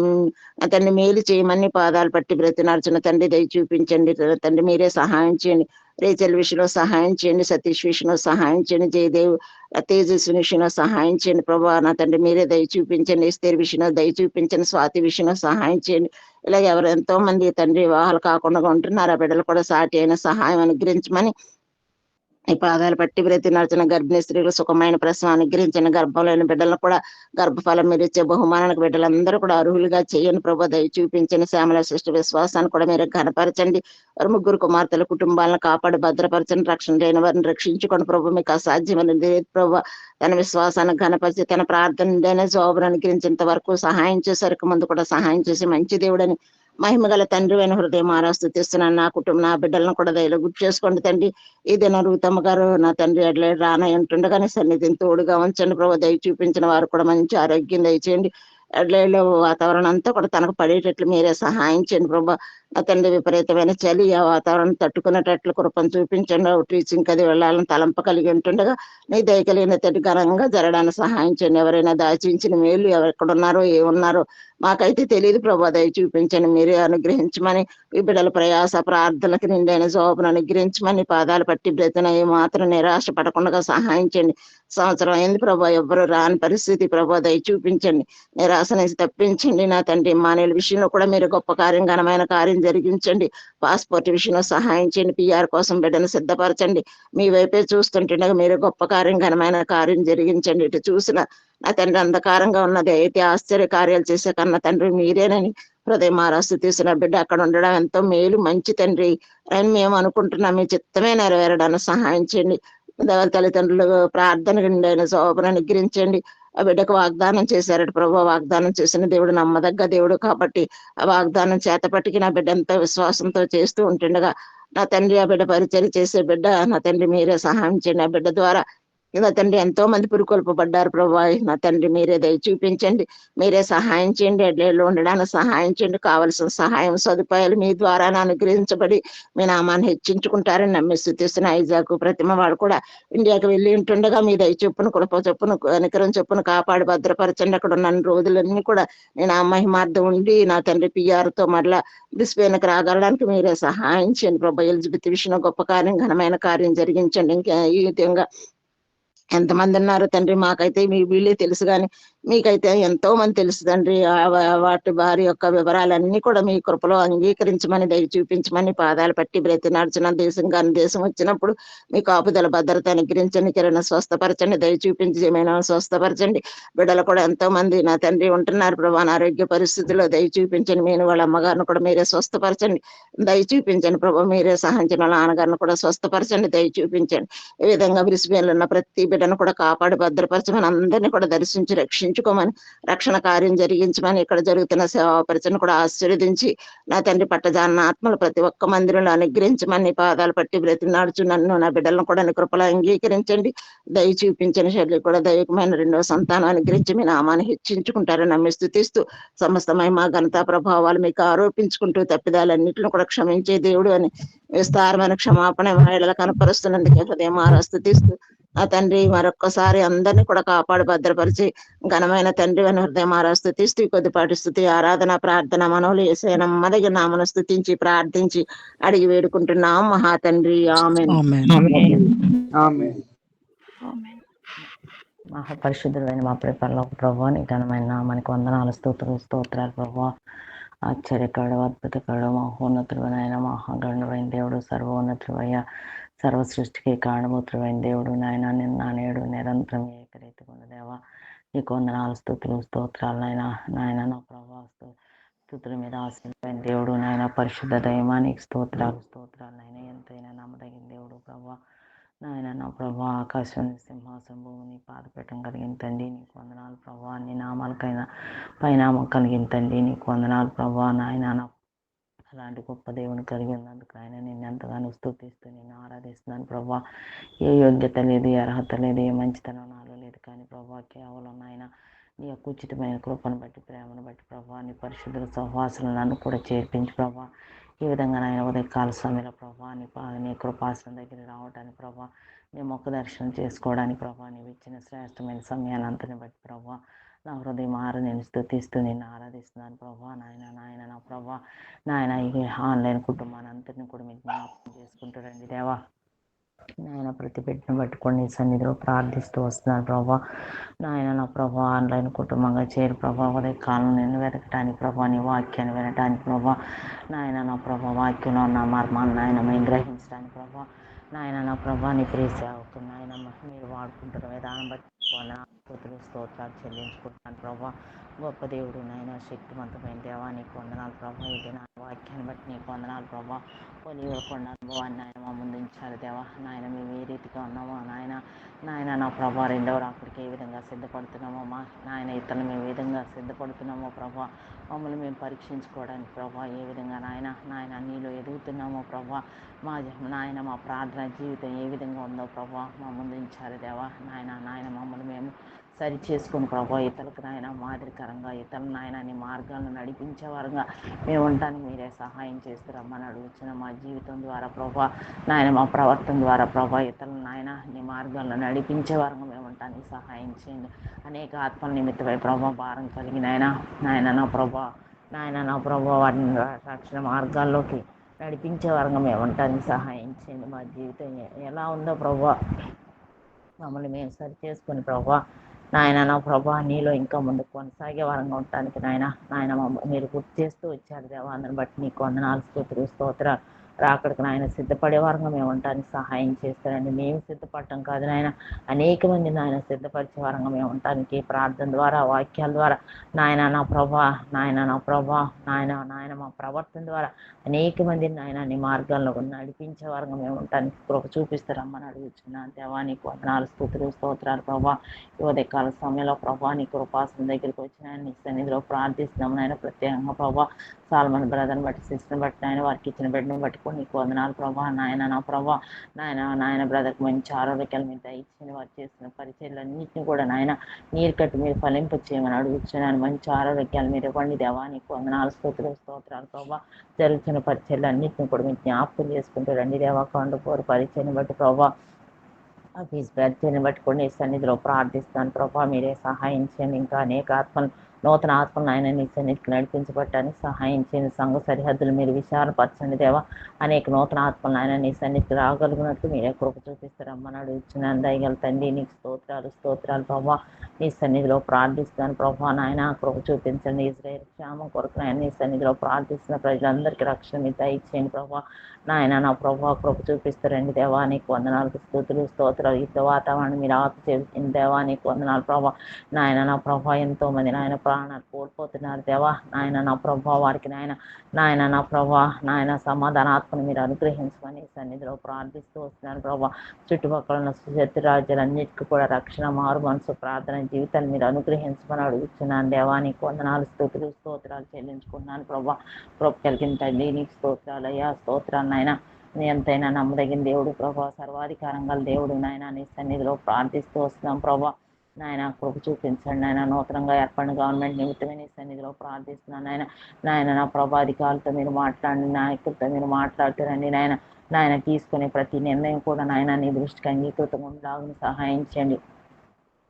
తండ్రి మేలు చేయమని పాదాలు పట్టి బ్రతి నడుచున్న తండ్రి దయ చూపించండి. తండ్రి మీరే సహాయం చేయండి. రేచల్ విషయంలో సహాయం చేయండి. సతీష్ విషయంలో సహాయం చేయండి. జయదేవ్ తేజస్వి విషయంలో సహాయం చేయండి ప్రభా. నా తండ్రి మీరే దయ చూపించండి. ఇస్తేర్ విషయంలో దయ చూపించండి. స్వాతి విషయంలో సహాయం చేయండి. ఇలాగ ఎవరు ఎంతో మంది తండ్రి వివాహాలు కాకుండా ఉంటున్నారు. ఆ బిడ్డలు కూడా సాటి అయిన సహాయం అనుగ్రహించమని ఈ పాదాలు పట్టి బ్రతి నడిచిన గర్భిణీ స్త్రీలు సుఖమైన ప్రసవం అనుగ్రహించిన గర్భంలోని బిడ్డలను కూడా గర్భఫలం మీరు ఇచ్చే బహుమానానికి బిడ్డలందరూ కూడా అర్హులుగా చేయండి ప్రభు. దయ చూపించండి. శ్యామల సృష్టి విశ్వాసాన్ని కూడా మీరు ఘనపరచండి. వారి 3 కుమార్తెల కుటుంబాలను కాపాడి భద్రపరచండి. రక్షణ లేని వారిని రక్షించుకోండి ప్రభు. మీకు అసాధ్యమైనది ప్రభు. తన విశ్వాసాన్ని ఘనపరిచి తన ప్రార్థన జవాబును అనుగ్రహించేంత వరకు సహాయం చేసరికి ముందు కూడా సహాయం చేసి మంచి దేవుడని మహిమగల తండ్రి అయిన హృదయం ఆరాధిస్తున్నాను. నా కుటుంబం నా బిడ్డలను కూడా దయలో గుర్తు చేసుకోండి తండ్రి. ఈ దిన రూతమ్మ గారు నా తండ్రి అట్లే రానయ్యుంటుండగానే సన్నిధిని తోడుగా ఉంచండి ప్రభు. దయ చూపించిన వారు కూడా మంచి ఆరోగ్యం దయచేయండి. అడ్లైలో వాతావరణం అంతా కూడా తనకు పడేటట్లు మీరే సహాయం చేయండి ప్రభా. నా తండ్రి విపరీతమైన చలి ఆ వాతావరణం తట్టుకునేటట్లు కృపను చూపించండి. టీచింగ్ అది వెళ్ళాలని తలంప కలిగి ఉంటుండగా నీ దయ కలిగిన తటి ఘనంగా జరగడానికి సహాయం చేయండి. ఎవరైనా దాచించిన మేలు ఎక్కడున్నారో ఏమున్నారో మాకైతే తెలియదు ప్రభా. దయ చూపించండి. మీరే అనుగ్రహించమని ఈ బిడ్డల ప్రయాస ప్రార్థనలకు నిండైన జవాబును అనుగ్రహించమని పాదాలు పట్టి బ్రతిన మాత్రం నిరాశ పడకుండా సహాయం చేయండి. సంవత్సరం అయింది ప్రభా, ఎవ్వరు రాని పరిస్థితి ప్రభా. దయ చూపించండి. నిరాశ నుంచి తప్పించండి. నా తండ్రి మానేల విషయంలో కూడా మీరు గొప్ప కార్యం ఘనమైన కార్యం జరిగించండి. పాస్పోర్ట్ విషయంలో సహాయం చేయండి. PR కోసం బిడ్డను సిద్ధపరచండి. మీ వైపే చూస్తుంటుండగా మీరు గొప్ప కార్యం ఘనమైన కార్యం జరిగించండి. ఇటు చూసిన నా తండ్రి అంధకారంగా ఉన్నది అయితే ఆశ్చర్య కార్యాలు చేసే కన్నా తండ్రి మీరేనని హృదయం ఆరాస్తూ తీసిన బిడ్డ అక్కడ ఉండడం ఎంతో మేలు మంచి తండ్రి అని మేము అనుకుంటున్నాం. మీ చిత్తమే నెరవేరడానికి సహాయం చేయండి. తల్లిదండ్రులు ప్రార్థన నిండైన శోభను అనుగ్రహించండి. ఆ బిడ్డకు వాగ్దానం చేశారట ప్రభు. వాగ్దానం చేసిన దేవుడు నమ్మదగ్గ దేవుడు కాబట్టి ఆ వాగ్దానం చేతపట్టికి నా బిడ్డ ఎంతో విశ్వాసంతో చేస్తూ ఉంటుండగా నా తండ్రి ఆ బిడ్డ పరిచయం చేసే బిడ్డ నా తండ్రి మీరే సహాయం చేయండి. ఆ బిడ్డ ద్వారా నా తండ్రి ఎంతో మంది పురుకొల్పబడ్డారు ప్రభా. నా తండ్రి మీరే దయ చూపించండి, మీరే సహాయం చేయండి, ఎడ్లలో ఉండడానికి సహాయం చేయండి. కావలసిన సహాయం సదుపాయాలు మీ ద్వారా అనుగ్రహించబడి మీ నామాన్ని హెచ్చించుకుంటారని నమ్మి స్థుతిస్తున్న ఐజాకు ప్రతిమ వాడు కూడా ఇండియాకి వెళ్ళి ఉంటుండగా మీ దయ చొప్పున కృప చొప్పున కనికరం చొప్పున కాపాడి భద్రపరచండి. అక్కడ ఉన్న రోజులన్నీ కూడా నేను ఆ మహిమార్థం ఉండి నా తండ్రి పిఆర్తో మరలా బ్రిస్బేన్కి రాగలడానికి మీరే సహాయం చేయండి ప్రభా. ఎలిజబెత్ విషయంలో గొప్ప కార్యం, ఘనమైన కార్యం జరిగించండి. ఇంకా ఈ విధంగా ఎంతమంది ఉన్నారు తండ్రి, మాకైతే మీ వీళ్ళే తెలుసు కానీ మీకైతే ఎంతో మంది తెలుసు తండ్రి. వాటి వారి యొక్క వివరాలన్నీ కూడా మీ కృపలో అంగీకరించమని దయ చూపించమని పాదాలు పట్టి బ్రతినాడుచున్న దేశం కానీ దేశం వచ్చినప్పుడు మీ కాపుదల భద్రత అనుగ్రహించండి. కిరణ స్వస్థపరచండి, దయ చూపించి ఏమైనా స్వస్థపరచండి. బిడ్డలు కూడా ఎంతో మంది నా తండ్రి ఉంటున్నారు ప్రభా. అనారోగ్య పరిస్థితుల్లో దయ చూపించండి. నేను వాళ్ళ అమ్మగారిని కూడా మీరే స్వస్థపరచండి, దయ చూపించండి ప్రభా. మీరే సహాయించిన వాళ్ళ నాన్నగారిని కూడా స్వస్థపరచండి, దయ చూపించండి. ఈ విధంగా బ్రిస్బేన్లో ఉన్న ప్రతి బిడ్డను కూడా కాపాడి భద్రపరచమని, అందరినీ కూడా దర్శించి రక్షించుకోమని, రక్షణ కార్యం జరిగించమని, ఇక్కడ జరుగుతున్న సేవా పరిచయను కూడా ఆశీర్వదించి నా తండ్రి పట్టజాన్న ఆత్మలు ప్రతి ఒక్క మందిరంలో అనుగ్రహించమని పాదాలు పట్టి బ్రతినాడుచు నన్ను నా బిడ్డలను కూడా కృపలో అంగీకరించండి, దయ చూపించండి. శల్లి కూడా దైవకమైన రెండవ సంతానం అనుగ్రహించి మీ నామాన్ని హెచ్చించుకుంటారని నమ్మి స్థుతిస్తూ సమస్తమై మా ఘనతా ప్రభావాలు మీకు ఆరోపించుకుంటూ తప్పిదాలన్నింటిని కూడా క్షమించే దేవుడు అని విస్తారమైన క్షమాపణ మహిళలు కనపరుస్తున్నందుకే హృదయం స్థుతిస్తూ ఆ తండ్రి మరొక్కసారి అందరినీ కూడా కాపాడు భద్రపరిచి ఘనమైన తండ్రి అని హృదయం స్థుతిస్తూ కొద్దిపాటి స్థుతి ఆరాధన ప్రార్థన మనవులు యేసయ్య నమ్మదగిన నామను స్థుతించి ప్రార్థించి అడిగి వేడుకుంటున్నాం మహా తండ్రి. ఆమేన్. మహాపరిశుద్ధులైన మా పరలోక ప్రభువా, నీ ఘనమైన నామానికి వందనాలు, స్తోత్రాలు ప్రభువా. ఆశ్చర్యకరుడు, అద్భుతకరుడు, మహోన్నతుడైన మహాగణుడైన దేవుడు, సర్వోన్నతుడయ్యా, సర్వ సృష్టికి కారణభూతుడైన దేవుడు నాయన, నిన్న నేడు నిరంతరం ఏకరీతిగా ఉన్న దేవా, నీకు వందనాలు, స్తోత్రాలు నాయన నా ప్రభా. స్తుతుల మీద ఆశ్రయించిన దేవుడు నాయన, పరిశుద్ధ దైవమా నీకు స్తోత్రాలు నాయన. ఎంతైనా నమ్మదగిన దేవుడు ప్రభా నాయన నా ప్రభా. ఆకాశం సింహాసనం భూమిని పాదపీఠం కలిగిన తండ్రి నీకు వందనాలు ప్రభా. అన్ని నామాలకైనా పైనామం కలిగిన తండ్రి నీకు వందనాలు ప్రభా నాయన. నా అలాంటి గొప్ప దేవుని కలిగి ఉన్నందుకు ఆయన నిన్ను ఎంతగానో స్తుతిస్తూ నిన్ను ఆరాధిస్తున్నాను ప్రభా. ఏ యోగ్యత లేదు, ఏ అర్హత లేదు, ఏ మంచితనం నాలో లేదు, కానీ ప్రభా కేవలం నాయన నీ యొక్క ఉచితమైన కృపను బట్టి, ప్రేమను బట్టి ప్రభా, నీ పరిశుద్ధుల సహవాసులను నన్ను కూడా చేర్పించి ప్రభా. ఈ విధంగా నాయన ఉదయకాల సమయంలో ప్రభా నీ కృపాసనం దగ్గర రావడానికి ప్రభా, నీ మొక్క దర్శనం చేసుకోవడానికి ప్రభా, నీవు ఇచ్చిన శ్రేష్టమైన సమయాన్ని అంతని బట్టి ప్రభా నా హృదయం నేను స్తుతిస్తూ నిన్ను ఆరాధిస్తున్నాను ప్రభా. నాయన నా ప్రభా నాయన ఈ ఆన్లైన్ కుటుంబాన్ని అంతటిని కూడా మీకు జ్ఞాపకం చేసుకుంటారండి దేవా. నాయన ప్రతి బిడ్డను పట్టుకొని నీ సన్నిధిలో ప్రార్థిస్తూ వస్తున్నాను ప్రభా. నాయన నా ప్రభా ఆన్లైన్ కుటుంబంగా చేరి ప్రభా ఉదయకాలం నిన్ను వెతకటానికి ప్రభా, నీ వాక్యాన్ని వినటానికి ప్రభా, నాయన నా ప్రభా వాక్యంలో ఉన్న మర్మాన్ని నాయన మేము గ్రహించడానికి ప్రభా, నాయన నా ప్రభా నీ ప్రియ సేవకు నాయన మీరు వాడుకుంటున్న విధానం బట్టి స్తోత్రాలు చెల్లించుకుంటున్నాను ప్రభా. గొప్ప దేవుడు నాయన, శక్తివంతమైన దేవా నీకు వందనాలు ప్రభా. ఇది నా వాక్యాన్ని బట్టి నీకు వందనాలు ప్రభా. ఒలివకొండ అనుభవాన్ని నాయన మా ముందు ఉంచారు దేవా. నాయన మేము ఏ రీతిగా ఉన్నామో నాయన నా ప్రభా రెండవ రాకుడికి ఏ విధంగా సిద్ధపడుతున్నామో మా నాయన ఇతరులు మేము ఏ విధంగా సిద్ధపడుతున్నామో ప్రభా, మమ్మల్ని మేము పరీక్షించుకోవడానికి ప్రభా ఏ విధంగా నాయన నీలో ఎదుగుతున్నామో ప్రభా. నాయన మా ప్రార్థన జీవితం ఏ విధంగా ఉందో ప్రభా మా ముందు ఉంచారు దేవా. నాయన మమ్మల్ని మేము సరి చేసుకుని ప్రభా ఇతరులకు నాయన మాదిరికరంగా, ఇతరులు నాయన నీ మార్గాలను నడిపించేవారుగా మేము ఉండటానికి మీరే సహాయం చేస్తారమ్మని అడుగుతున్న మా జీవితం ద్వారా ప్రభా, నాయన మా ప్రవర్తన ద్వారా ప్రభా ఇతరులు నాయన నీ మార్గాలను నడిపించేవారుగా మేము ఉండటానికి సహాయం చేయండి. అనేక ఆత్మల నిమిత్తమై ప్రభా భారం కలిగిన నాయన నా ప్రభా వాటిని రక్షణ మార్గాల్లోకి నడిపించే వరంగా మేము ఉండటానికి సహాయం చేయండి. మా జీవితం ఎలా ఉందో ప్రభా మమ్మల్ని మేము సరి చేసుకుని ప్రభా నాయన నా ప్రభా నీలో ఇంకా ముందుకు కొనసాగే వరంగా ఉండటానికి నాయన మీరు గుర్తు చేస్తూ వచ్చారు దేవా. అందరిని బట్టి నీకు వందనాలు, స్తోత్రాలు రాకడికి నాయన సిద్ధపడే వారంగా మేము ఉండటానికి సహాయం చేస్తారండి. మేము సిద్ధపడటం కాదు నాయన, అనేక మంది నాయన సిద్ధపరిచే వారంగా మేము ఉండటానికి ప్రార్థన ద్వారా, వాక్యాల ద్వారా నాయన నా ప్రభా, నాయన నా ప్రభా, నాయన మా ప్రవర్తన ద్వారా అనేక మందిని నాయన నీ మార్గాల్లో నడిపించే వారంగా మేము ఉండటానికి కృప చూపిస్తారమ్మని అడుగుతున్నాను. దేవా నీకు వందనాలు, స్తుతులు, స్తోత్రాలు ప్రభా. ఈ ఉదయకాల సమయంలో ప్రభా నీ కృపాసనం దగ్గరికి వచ్చిన నీ సన్నిధిలో ప్రార్థిస్తున్నాము నాయన. ప్రత్యేకంగా ప్రభా సాల్మన్ బ్రదర్ని బట్టి, సిస్టర్ని బట్టి నాయన, వారికి ఇచ్చిన బిడ్డను బట్టి కూడా నీకు వందనాలు ప్రభా. నాయన నా ప్రభా, నాయన బ్రదర్కి మంచి ఆరోగ్యాలు మీరు దయచేసి వారు చేస్తున్న పరిచయాలన్నింటినీ కూడా నాయన నీరు కట్టి మీరు ఫలింప చేయమని అడుగుతున్నాను. మంచి ఆరోగ్యాలు మీరు ఇవ్వండి దేవా నీకు వందనాలు, స్తుతులు, స్తోత్రాలు ప్రభా. జరుగుతున్న పరిచయాలు అన్నింటినీ కూడా మీరు జ్ఞాపకం చేసుకుంటూ రండి దేవా. కొండపోరు పరిచయని బట్టి ప్రభా, ఫీజు పరిచయని బట్టి కూడా నీ సన్నిధిలో ప్రార్థిస్తాను ప్రభా. మీరే సహాయం చేయండి. ఇంకా అనేక ఆత్మలు, నూతన ఆత్మలను ఆయన నీ సన్నిధికి నడిపించబట్టడానికి సహాయం చేయండి. సంఘ సరిహద్దులు మీరు విశాలపరచండి దేవా. అనేక నూతన ఆత్మలను ఆయన నీ సన్నిధికి రాగలిగినట్టు మీరే కృప చూపిస్తారమ్మని అడుగుతున్నాను. దయగల తండ్రి నీకు స్తోత్రాలు ప్రభా. నీ సన్నిధిలో ప్రార్థిస్తాను ప్రభా. నాయన కృప చూపించండి. ఇజ్రాయేల్ క్షేమం కొరకు నాయన నీ సన్నిధిలో ప్రార్థిస్తున్న ప్రజలందరికీ రక్షణ మీరు దయచేయండి ప్రభా. నాయన నా ప్రభా కృప చూపిస్తారండి దేవా. నీకు వందనాలు, స్తుతులు, స్తోత్రాలు. యుద్ధ వాతావరణం మీరు ఆపు చేసింది దేవా. నీకు వందనాలు ప్రభా. నాయన నా ప్రభా, ఎంతో మంది నాయన ప్రాణాలు కోల్పోతున్నారు దేవా. నాయన నా ప్రభా వారికి నాయన నా ప్రభా, నాయన సమాధానాత్మను మీరు అనుగ్రహించమని సన్నిధిలో ప్రార్థిస్తూ వస్తున్నాను ప్రభా. చుట్టుపక్కల ఉన్న శత్రు రాజ్యాలన్నిటికీ కూడా రక్షణ, మారు మనసు, ప్రార్థన జీవితాన్ని మీరు అనుగ్రహించమని అడుగుతున్నాను దేవా. నీకు వందనాలు, స్తుతులు, స్తోత్రాలు చెల్లించుకున్నాను ప్రభా. కృప కలిగిన తండ్రి నీకు స్తోత్రాలు అయ్యా. స్తోత్రాలు నాయన. నీ ఎంతైనా నమ్మదగిన దేవుడు ప్రభా, సర్వాధికారం గల దేవుడు నాయన. నీ సన్నిధిలో ప్రార్థిస్తూ వస్తున్నాం ప్రభా. నాయన కృప చూపించండి నాయన. నూతనంగా ఏర్పడిన గవర్నమెంట్ నిమిత్తమే నీ సన్నిధిలో ప్రార్థిస్తున్నాను నాయన. నా ప్రభా అధికారులతో మీరు మాట్లాడండి, నాయకులతో మీరు మాట్లాడుతారండి నాయన. తీసుకునే ప్రతి నిర్ణయం కూడా నాయన నీ దృష్టికి అంగీకృతంగా ఉండేలాగా సహాయం చేయండి.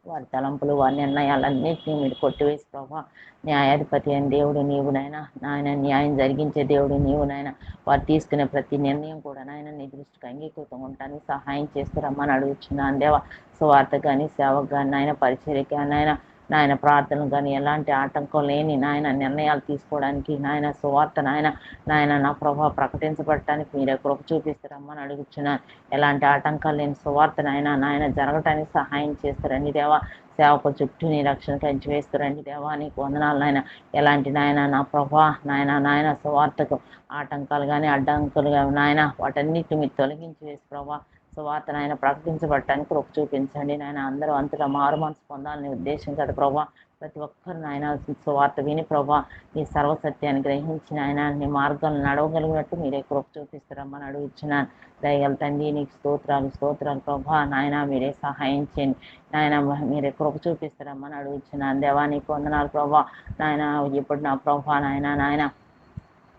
వారి తలంపులు, వారి నిర్ణయాలన్నింటినీ మీరు కొట్టివేసి ప్రభా, న్యాయాధిపతి అయిన దేవుడు నీవు నాయన న్యాయం జరిగించే దేవుడు నీవు నాయన. వారు తీసుకునే ప్రతి నిర్ణయం కూడా నాయన నీ దృష్టికి అంగీకృతంగా ఉండటానికి సహాయం చేస్తారమ్మని అడుగుతున్నాను దేవా. సువార్త కానీ, సేవకు కానీ నాయన, పరిచర్యకి నాయన ప్రార్థనలు కానీ ఎలాంటి ఆటంకం లేని నాయన నిర్ణయాలు తీసుకోవడానికి నాయన, సువార్త నాయన నా ప్రభావ ప్రకటించబడటానికి మీరే కృప చూపిస్తారమ్మని అడుగుతున్నాను. ఎలాంటి ఆటంకాలు లేని సువార్త నాయన జరగటానికి సహాయం చేస్తారండి దేవా. సేవకు చుట్టూ నీ రక్షణ కంచి వేస్తారండి దేవా. నీకు వందనాలు నాయన. ఎలాంటి నాయన నా ప్రభా నాయన సువార్తకు ఆటంకాలు కానీ, అడ్డంకులు కానీ నాయన వాటన్నిటిని మీరు తొలగించి వేసి ప్రభా సువార్త నాయన ప్రకటించబడటానికి కృప చూపించండి నాయన. అందరూ అంతటా మారు మనసు పొందాలని ఉద్దేశం కదా ప్రభా. ప్రతి ఒక్కరు నాయన సువార్త విని ప్రభా నీ సర్వసత్యాన్ని గ్రహించి నాయన నీ మార్గాలను నడవగలిగినట్టు మీరే కృప చూపిస్తారమ్మని అడుగుతున్నాను. దయగల తండ్రి నీకు స్తోత్రాలు ప్రభా. నాయన మీరే సహాయం చేయండి నాయన. మీరే కృప చూపిస్తారమ్మని అడుగుతున్నాను దేవా. నీకు వందనాలు ప్రభా. నాయన ఇప్పుడు నా ప్రభా నాయన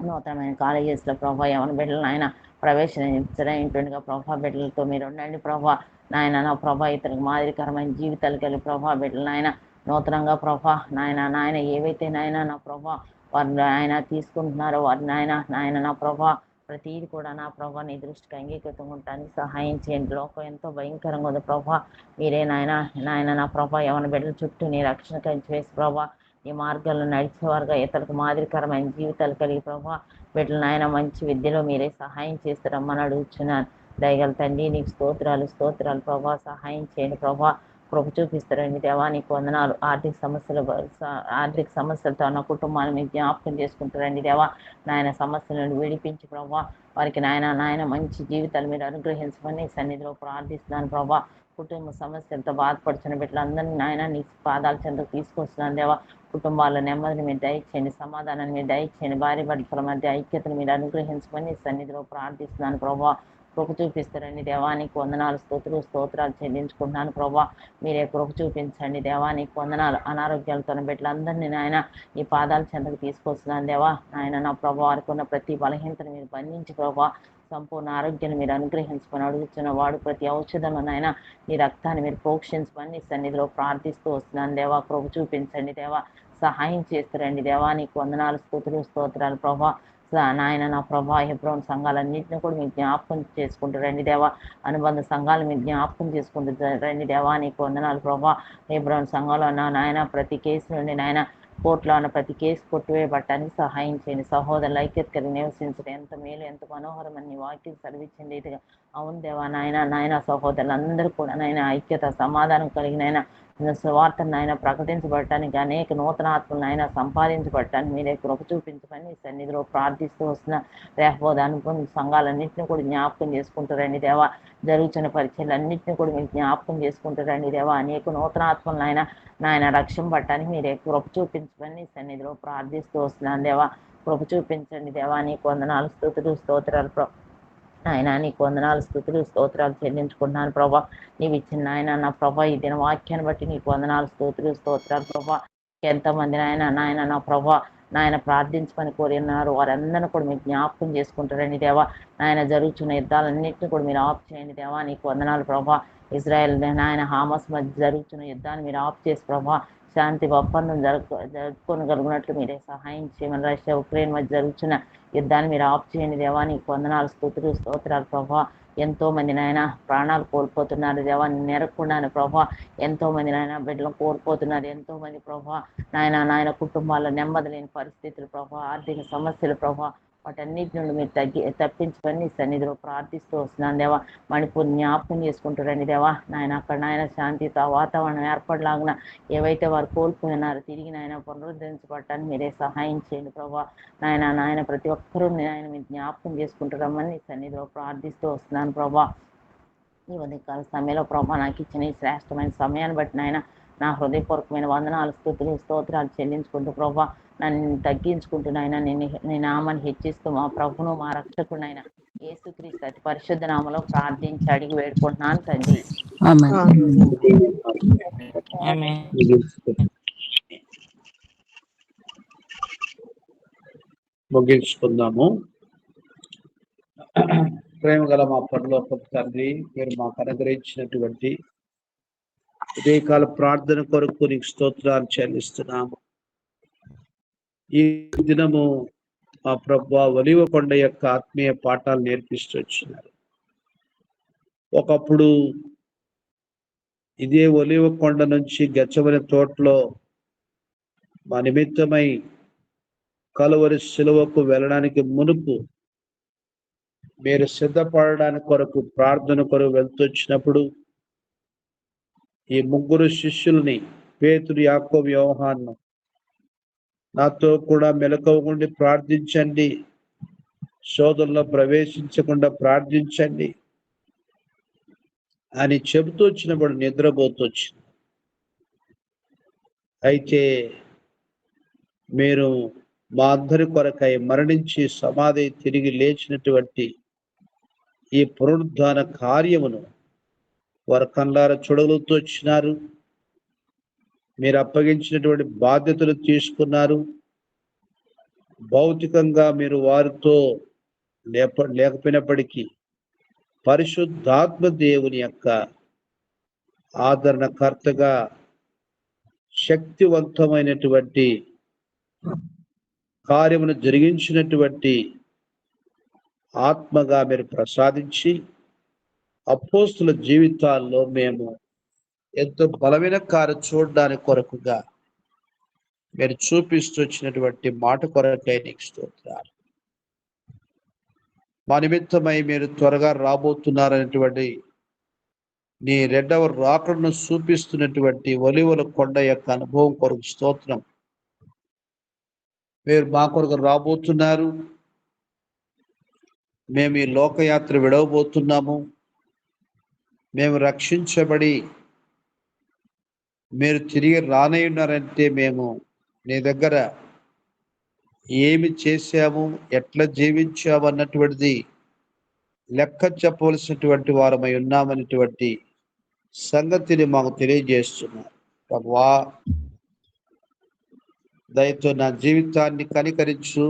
నూతనమైన కాలేజెస్లో ప్రభా యవన బిడ్డలు నాయన ప్రవేశించడంగా ప్రభా బిడ్డలతో మీరు ఉండండి ప్రభా. నాయన నా ప్రభా ఇతరులకు మాదిరికరమైన జీవితాలు కలిగి ప్రభా బిడ్డలు నాయన నూతనంగా ప్రభా నాయన ఏవైతే నాయన నా ప్రభా వారు ఆయన తీసుకుంటున్నారో వారు నాయన నా ప్రభా ప్రతీది కూడా నా ప్రభా నీ దృష్టికి అంగీకృతంగా ఉండటానికి సహాయం చేయండి. లోకం ఎంతో భయంకరంగా ఉంది ప్రభా. మీరే నాయన నా ప్రభా యవన బిడ్డల చుట్టూ నీ రక్షణ కంచి వేసి ప్రభా ఈ మార్గాల్లో నడిచేవారుగా ఇతరులకు మాదిరికరమైన జీవితాలు కలిగి ప్రభా బిడ్డలు నాయన మంచి విద్యలో మీరే సహాయం చేస్తారమ్మని అడుగుతున్నాను. దయగల తండ్రి నీకు స్తోత్రాలు ప్రభా. సహాయం చేయండి ప్రభా. కృప చూపిస్తారండి దేవా. నీకు వందనాలు. ఆర్థిక సమస్యలతో ఉన్న కుటుంబాన్ని మీరు జ్ఞాపకం చేసుకుంటారండి దేవా. నాయన సమస్యలను విడిపించి ప్రభా వారికి నాయన మంచి జీవితాలు మీరు అనుగ్రహించమని సన్నిధిలో ప్రార్థిస్తున్నాను ప్రభా. కుటుంబ సమస్యలతో బాధపడుతున్న బిడ్డలందరినీ నాయన నీ పాదాల చెంతకు తీసుకొస్తున్నాను దేవా. కుటుంబాల నెమ్మదిని మీరు దయచేయండి, సమాధానాన్ని మీరు దయచేయండి, భార్య భర్తల మధ్య ఐక్యతను మీరు అనుగ్రహించమని సన్నిధిలో ప్రార్థిస్తున్నాను ప్రభా. కృప చూపిస్తారండి దేవానికి వందనాలు. స్తోత్రాలు చెల్లించుకుంటున్నాను ప్రభా. మీరే కృప చూపించండి దేవానికి వందనాలు. అనారోగ్యాలతో బిడ్డలందరినీ నాయన ఈ పాదాల చెంతకు తీసుకొస్తున్నాను దేవా. నాయన నా ప్రభా వారికి ఉన్న ప్రతి బలహీనతను మీరు బంధించి ప్రభా సంపూర్ణ ఆరోగ్యాన్ని మీరు అనుగ్రహించమని అడుగుతున్న వాడు ప్రతి ఔషధంలో నాయన నీ రక్తాన్ని మీరు ప్రోక్షించమని సన్నిధిలో ప్రార్థిస్తూ వస్తున్నాను దేవా. కృప చూపించండి దేవా. సహాయం చేస్తారండి దేవానికి వందనాలు. స్తోత్రాలు ప్రభా. నాయన నా ప్రభా హెబ్రోన్ సంఘాలన్నింటినీ కూడా మీరు జ్ఞాపకం చేసుకుంటారండి దేవా. అనుబంధ సంఘాలు మీరు జ్ఞాపకం చేసుకుంటారండి దేవా. నీకు వందనాలు ప్రభా. హెబ్రోన్ సంఘంలో నాయన ప్రతి కేసు నుండి నాయన కోర్టులో ఉన్న ప్రతి కేసు కొట్టివేయబట్టడానికి సహాయం చేయండి. సహోదరుల ఐక్యత కలిగి నివసించడం ఎంత మేలు, ఎంత మనోహరం అని వాక్యం చదివించింది. ఇదిగా అవును దేవా నాయన సహోదరులందరూ కూడా నాయన ఐక్యత సమాధానం కలిగిన స్వార్థను ఆయన ప్రకటించబడటానికి అనేక నూతన ఆత్మలను ఆయన సంపాదించబడటానికి మీరే కృప చూపించమని సన్నిధిలో ప్రార్థిస్తూ వస్తున్న రేహబోధ అనుకున్న సంఘాలన్నింటినీ కూడా జ్ఞాపకం చేసుకుంటారండి దేవా. జరుగుతున్న పరిచయాలన్నింటినీ కూడా మీరు జ్ఞాపకం చేసుకుంటారండి దేవా. అనేక నూతన ఆత్మలను నాయన రక్షింపబడటానికి మీరే కృప చూపించమని సన్నిధిలో ప్రార్థిస్తూ వస్తున్నాను దేవా. కృప చూపించండి దేవా. నీకు వందనాలు, స్తుతులు, స్తోత్రాలు ఆయన నీకు వందనాలు, స్తుతులు, స్తోత్రాలు చెల్లించుకుంటున్నాను ప్రభా. నీవు ఇచ్చిన నాయన నా ప్రభా ఈ దిన వాక్యాన్ని బట్టి నీకు వందనాలు, స్తోత్రులు, స్తోత్రాలు ప్రభా. ఎంతమంది నాయన నా ప్రభా నాయన ప్రార్థించమని కోరి ఉన్నారు వారందరినీ కూడా మీరు జ్ఞాపకం చేసుకుంటారండి దేవా. నాయన జరుగుతున్న యుద్ధాలన్నింటినీ కూడా మీరు ఆఫ్ చేయండి దేవా. నీకు వందనాలు ప్రభా. ఇజ్రాయెల్ నాయన హామాస్ మధ్య జరుగుతున్న యుద్ధాన్ని మీరు ఆఫ్ చేసి ప్రభా శాంతి ఒప్పందం జరుపుకోగలిగినట్లు మీరే సహాయం చేయమని. రష్యా ఉక్రెయిన్ మధ్య జరుగుతున్న యుద్ధాన్ని మీరు ఆఫ్ చేయండి దేవా. నీకు వందనాలు, స్తుతులు, స్తోత్రాలు ప్రభా. ఎంతో మంది నాయన ప్రాణాలు కోల్పోతున్నారు దేవా. నెరకుండాను ప్రభా ఎంతో మంది నాయన బిడ్డలు కోల్పోతున్నారు. ఎంతో మంది ప్రభా నాయన కుటుంబాల్లో నెమ్మది లేని పరిస్థితులు ప్రభా, ఆర్థిక సమస్యలు ప్రభా, వాటన్నిటి నుండి మీరు తప్పించుకొని సన్నిధిలో ప్రార్థిస్తూ వస్తున్నాను దేవా. మణిపూర్ జ్ఞాపకం చేసుకుంటారండి దేవా. నాయన అక్కడ నాయన శాంతితో వాతావరణం ఏర్పడలాగిన ఏవైతే వారు కోల్పోయినారో తిరిగి నాయన పునరుద్ధరించబడటానికి మీరే సహాయం చేయండి ప్రభా. నాయన ప్రతి ఒక్కరూ నాయన మీరు జ్ఞాపకం చేసుకుంటారమ్మని సన్నిధిలో ప్రార్థిస్తూ వస్తున్నాను ప్రభా. ఈ ఉదయకాల సమయంలో ప్రభా నాకు ఇచ్చిన ఈ శ్రేష్టమైన సమయాన్ని బట్టి నాయన నా హృదయపూర్వకమైన వందనాలు, స్తుతులు, స్తోత్రాలు చెల్లించుకుంటూ ప్రభా నన్ను తగ్గించుకుంటున్నాయన నీ నామాన్ని హెచ్చిస్తూ మా ప్రభును మా రక్షకుడైన యేసుక్రీస్తు అతి పరిశుద్ధ నామలో ప్రార్థించి అడిగి వేడుకుంటున్నాను తండ్రి. ముగించుకుందాము. ప్రేమ గల మా పరలోకపు తండ్రి, మీరు మాకు అనుగ్రహించినటువంటి ఉదయకాల ప్రార్థన కొరకు నీకు స్తోత్రాలు చెల్లిస్తున్నాము. ఈ దినము మా ప్రభువా ఒలీవ కొండ యొక్క ఆత్మీయ పాఠాలు నేర్పిస్తూ వచ్చినారు. ఒకప్పుడు ఇదే ఒలీవ కొండ నుంచి గెచ్చమని తోటలో మా నిమిత్తమై కలువరి శిలువకు వెళ్ళడానికి మునుపు మీరు సిద్ధపడడానికి కొరకు ప్రార్థన కొరకు వెళ్తొచ్చినప్పుడు ఈ ముగ్గురు శిష్యుల్ని పేతురు, యాకోబు, యోహాను నాతో కూడా మెలకువగుండి ప్రార్థించండి, శోధనలో ప్రవేశించకుండా ప్రార్థించండి అని చెబుతూ వచ్చినప్పుడు నిద్రపోతూ వచ్చింది. అయితే మీరు మా అందరి కొరకై మరణించి సమాధి తిరిగి లేచినటువంటి ఈ పునరుద్ధాన కార్యమును వారు కళ్ళారా చూడగలుగుతూ వచ్చినారు. మీరు అప్పగించినటువంటి బాధ్యతలు తీసుకున్నారు. భౌతికంగా మీరు వారితో లేకపోయినప్పటికీ పరిశుద్ధాత్మ దేవుని యొక్క ఆదరణకర్తగా శక్తివంతమైనటువంటి కార్యమును జరిగించినటువంటి ఆత్మగా మీరు ప్రసాదించి అపోస్తుల జీవితాల్లో మేము ఎంతో బలమైన కార్యం చూడడానికి కొరకుగా మీరు చూపిస్తూ వచ్చినటువంటి మాట కొరకై నీకు స్తోత్రాలు. మా నిమిత్తమై మీరు త్వరగా రాబోతున్నారనేటువంటి నీ రెండవ రాకడను చూపిస్తున్నటువంటి ఒలీవల కొండ యొక్క అనుభవం కొరకు స్తోత్రం. మీరు మా కొరకు రాబోతున్నారు. మేము ఈ లోకయాత్ర విడవబోతున్నాము. మేము రక్షించబడి మీరు తిరిగి రానయ్యున్నారంటే మేము నీ దగ్గర ఏమి చేశాము, ఎట్లా జీవించాము అన్నటువంటిది లెక్క చెప్పవలసినటువంటి వారమై ఉన్నామనేటువంటి సంగతిని మాకు తెలియజేస్తున్నారు. ప్రభువా దయతో నా జీవితాన్ని కనికరించు.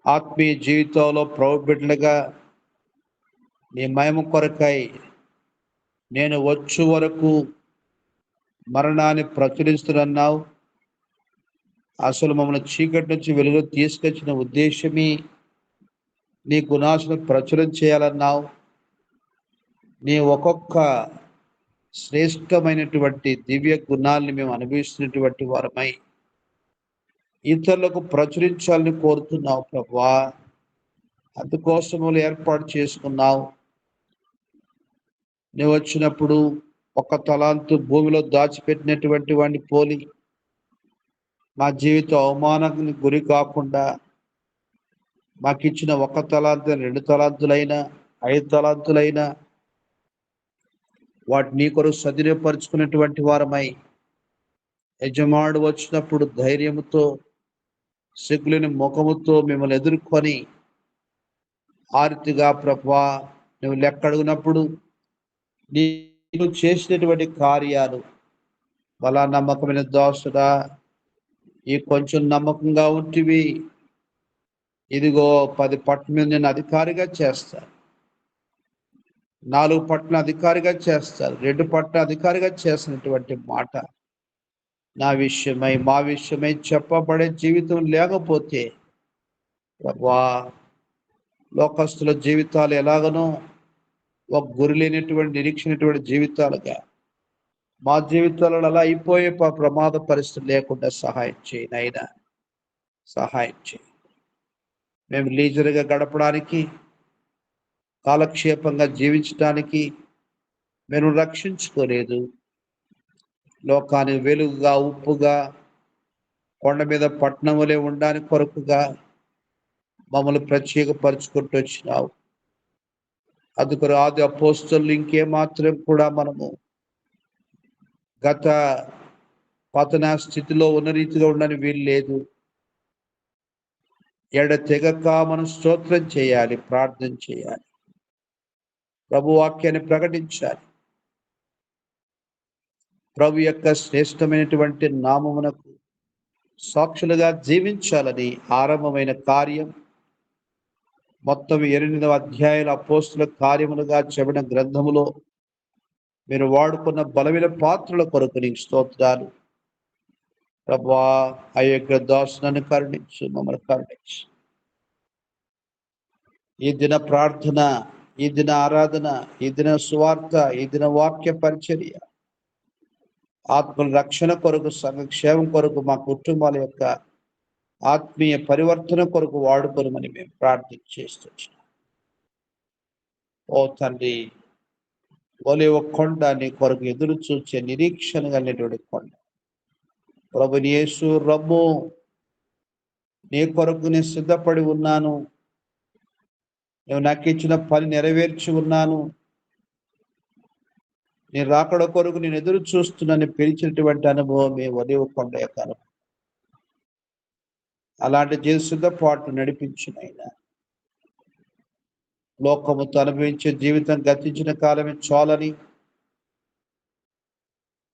ఆత్మీయ జీవితంలో ప్రభుబిడ్డలుగా నీ మహిమ కొరకై నేను వచ్చు వరకు మరణాన్ని ప్రచురిస్తున్నావు. అసలు మమ్మల్ని చీకటి నుంచి వెలుగు తీసుకొచ్చిన ఉద్దేశమే నీ గుణాలను ప్రచురం చేయాలన్నావు. నీ ఒక్కొక్క శ్రేష్టమైనటువంటి దివ్య గుణాలని మేము అనుభవిస్తున్నటువంటి వారమై ఇతరులకు ప్రచురించాలని కోరుతున్నావు ప్రభువా. అందుకోసము ఏర్పాటు చేసుకున్నావు. నువ్వు వచ్చినప్పుడు ఒక తలాంతు భూమిలో దాచిపెట్టినటువంటి వాడిని పోలి మా జీవిత అవమానానికి గురి కాకుండా మాకు ఇచ్చిన ఒక తలాంతు, 2 తలాంతులైనా, 5 తలాంతులైనా వాటిని నీ కొరకు సద్వినియోగపరుచుకున్నటువంటి వారమై యజమానుడు వచ్చినప్పుడు ధైర్యముతో, సిగ్గులేని ముఖముతో మిమ్మల్ని ఎదుర్కొని ఆర్తిగా ప్రభువా నువ్వు లెక్కడుగునప్పుడు నీవు చేసినటువంటి కార్యాలు, బలా నమ్మకమైన దాసుడా ఈ కొంచెం నమ్మకంగా ఉంటివి, ఇదిగో 10 పట్ల మీద నేను అధికారిగా చేస్తాను, 4 పట్ల అధికారిగా చేస్తాను, 2 పట్ల అధికారిగా చేసినటువంటి మాట నా విషయమై మా విషయమై చెప్పబడే జీవితం లేకపోతే ప్రభువా లోకస్తుల జీవితాలు ఎలాగనో ఒక గురి లేనటువంటి నిరీక్షణటువంటి జీవితాలుగా మా జీవితాలలో అలా అయిపోయే ప్రమాద పరిస్థితి లేకుండా సహాయం చేయి నాయనా, సహాయం చేయి. మేము లీజర్గా గడపడానికి, కాలక్షేపంగా జీవించడానికి మేము రక్షించుకోలేదు. లోకానికి వెలుగుగా, ఉప్పుగా, కొండ మీద పట్టణములే ఉండడానికి కొరకుగా మమ్మల్ని ప్రత్యేకపరుచుకుంటూ వచ్చినావు. అందుకు ఆది అపోస్తలులు ఇంకేమాత్రం కూడా మనము గత పతన స్థితిలో ఉన్న రీతిగా ఉండని వీలు లేదు. తెగక మనం స్తోత్రం చేయాలి, ప్రార్థన చేయాలి, ప్రభు వాక్యాన్ని ప్రకటించాలి. ప్రభు యొక్క శ్రేష్టమైనటువంటి నామమునకు సాక్షులుగా జీవించాలని ఆరంభమైన కార్యం మొత్తం 8 అధ్యాయాల అపోస్తుల కార్యములుగా చెప్పిన గ్రంథములో మీరు వాడుకున్న బలమైన పాత్రల కొరకు నీకు స్తోత్రాలు ప్రభువా. ఆ యొక్క దాసులను కరుణించు, మమ్మల్ని కరుణించు. ఈ దిన ప్రార్థన, ఈ దిన ఆరాధన, ఈ దిన సువార్త, ఈ దిన వాక్య పరిచర్య ఆత్మల రక్షణ కొరకు, సంఘక్షేమం కొరకు, మా కుటుంబాల యొక్క ఆత్మీయ పరివర్తన కొరకు వాడుకోమని మేము ప్రార్థన చేస్తున్నాం. ఓ తండ్రి, ఒలివ కొండ నీ కొరకు ఎదురు చూచే నిరీక్షణ కలిగినటువంటి కొండ ప్రభుని యేసు రమ్ము, నీ కొరకు నేను సిద్ధపడి ఉన్నాను, నువ్వు నాకు ఇచ్చిన పని నెరవేర్చి ఉన్నాను, నీ రాకడ కొరకు నేను ఎదురు చూస్తున్నాను పిలిచినటువంటి అనుభవమే ఒలివ కొండ యొక్క అనుభవం. అలాంటి జీవిత సిద్ధపాటు నడిపించినైనా లోకముతో అనుభవించే జీవితం గతించిన కాలమే చాలని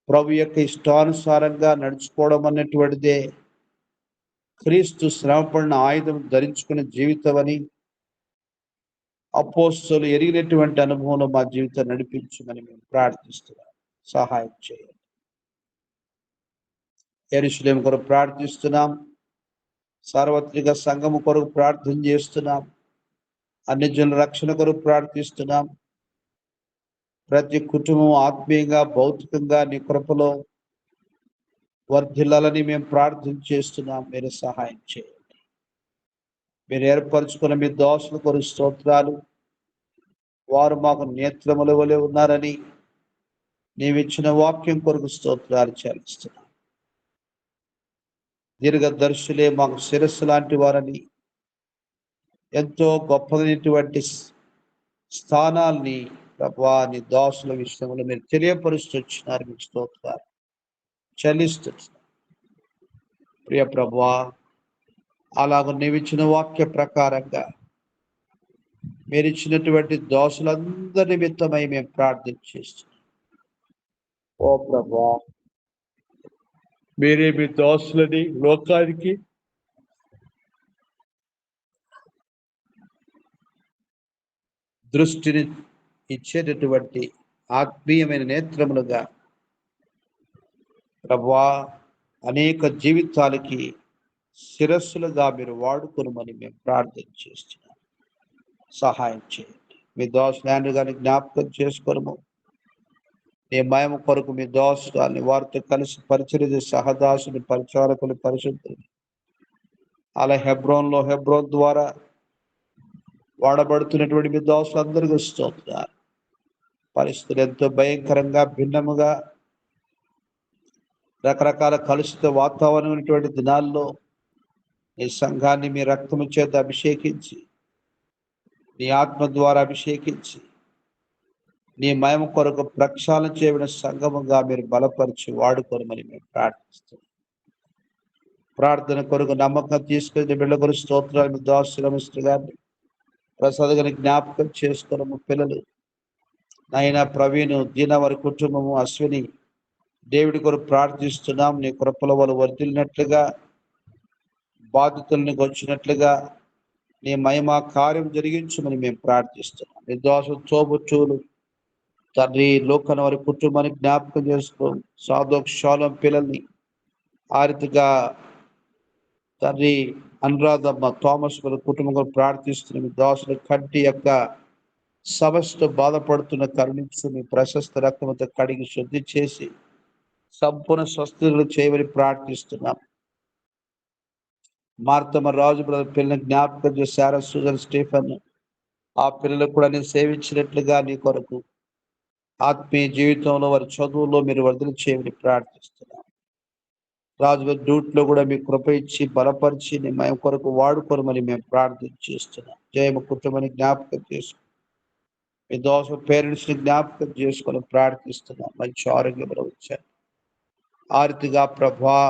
ప్రభు యొక్క ఇష్టానుసారంగా నడుచుకోవడం అన్నటువంటిదే క్రీస్తు శ్రమపడిన ఆయుధం ధరించుకునే జీవితం అని అపోస్తలులు ఎరిగినటువంటి అనుభవంలో మా జీవితం నడిపించమని మేము ప్రార్థిస్తున్నాం. సహాయం చేయండి. యెరూషలేము కొరకు ప్రార్థిస్తున్నాం, సార్వత్రిక సంఘము కొరకు ప్రార్థన చేస్తున్నాం, అన్ని జనుల రక్షణ కొరకు ప్రార్థిస్తున్నాం. ప్రతి కుటుంబం ఆత్మీయంగా, భౌతికంగా నీ కృపలో వర్ధిల్లాలని మేము ప్రార్థన చేస్తున్నాం. మీరు సహాయం చేయండి. మీరు ఏర్పరచుకున్న మీ దోషుల కొరకు స్తోత్రాలు. వారు మాకు నేత్రముల వలె ఉన్నారని నీవిచ్చిన వాక్యం కొరకు స్తోత్రాలు చెల్లిస్తున్నాం. దీర్ఘదర్శులే మాకు శిరస్సు లాంటి వారని, ఎంతో గొప్పదైనటువంటి స్థానాల్ని ప్రభువా నీ దాసుల విషయంలో మీరు తెలియపరుస్తూ వచ్చినారు. మీకు స్తోత్రాలు చెల్లిస్తున్నారు. ప్రియ ప్రభువా, అలాగ నీవిచ్చిన వాక్య ప్రకారంగా మీరు ఇచ్చినటువంటి దోషులందరి నిమిత్తమై మేము ప్రార్థన చేస్తున్నాం. ఓ ప్రభువా, మీరే మీ దోషులని లోకానికి దృష్టిని ఇచ్చేటటువంటి ఆత్మీయమైన నేత్రములుగా ప్రభువా అనేక జీవితాలకి శిరస్సులుగా మీరు వాడుకోమని మేము ప్రార్థన చేస్తున్నాం. సహాయం చేయండి. మీ దాసుని గారిని జ్ఞాపకం చేసుకోను. నీ మహిమ కొరకు మీ దోషాన్ని వారితో కలిసి పరిచర్య సహదాసుని పరిచారకులు పరిశుద్ధులు అలా హెబ్రోన్ ద్వారా వాడబడుతున్నటువంటి మీ దోషులందరికీ స్తోత్రాలు. పరిస్థితులు ఎంతో భయంకరంగా భిన్నముగా రకరకాల కలుషిత వాతావరణం ఉన్నటువంటి దినాల్లో నీ సంఘాన్ని మీ రక్తము చేత అభిషేకించి నీ ఆత్మ ద్వారా అభిషేకించి నీ మహిమ కొరకు ప్రక్షాళన చేయబడిన సంఘముగా మీరు బలపరిచి వాడుకోరమని మేము ప్రార్థిస్తున్నాం. ప్రార్థన కొరకు నమ్మకం తీసుకుని బిడ్డ కొరకు స్తోత్రాలు. మీ దాసురమిస్టర్ గారిని ప్రసాద్ గారిని జ్ఞాపకం చేసుకోవడము, పిల్లలు నాయన ప్రవీణ్, దీన వారి కుటుంబము, అశ్విని, దేవుడి కొరకు ప్రార్థిస్తున్నాం. నీ కృపల వాళ్ళు వర్ధిల్లినట్లుగా బాధితుల్ని వచ్చినట్లుగా నీ మహిమ కార్యం జరిగించమని మేము ప్రార్థిస్తున్నాం. నిర్దోష తోబుట్టువులు తండ్రి లోకన వారి కుటుంబాన్ని జ్ఞాపకం చేసుకో. సాధోక్ షాలం పిల్లల్ని ఆ రీతిగా తండ్రి అనురాధమ్మ, థామస్ వారి కుటుంబం ప్రార్థిస్తున్నాం. దాసుల కంటి యొక్క సమస్యతో బాధపడుతున్న కరుణించు మీ ప్రశస్త రక్తంతో కడిగి శుద్ధి చేసి సంపూర్ణ స్వస్థతలు చేయమని ప్రార్థిస్తున్నాం. మార్తమ్మ రాజు బ్రదర్ పిల్లల్ని జ్ఞాపకం చేసి సారా, సుజన్, స్టీఫన్ ఆ పిల్లలకు కూడా నేను సేవించినట్లుగా నీ కొరకు ఆత్మీయ జీవితంలో వారి చదువులో మీరు వర్ధలు చేయమని ప్రార్థిస్తున్నాం. రాజు డ్యూట్లో కూడా మీ కృప ఇచ్చి బలపరిచి నీ మేము కొరకు వాడుకోరమని మేము ప్రార్థన చేస్తున్నాం. జయమ కుటుంబాన్ని జ్ఞాపకం చేసుకుని మీ దోష పేరెంట్స్ని జ్ఞాపకం చేసుకొని ప్రార్థిస్తున్నాం. మంచి ఆరోగ్యం వచ్చారు. ఆ రీతిగా ప్రభా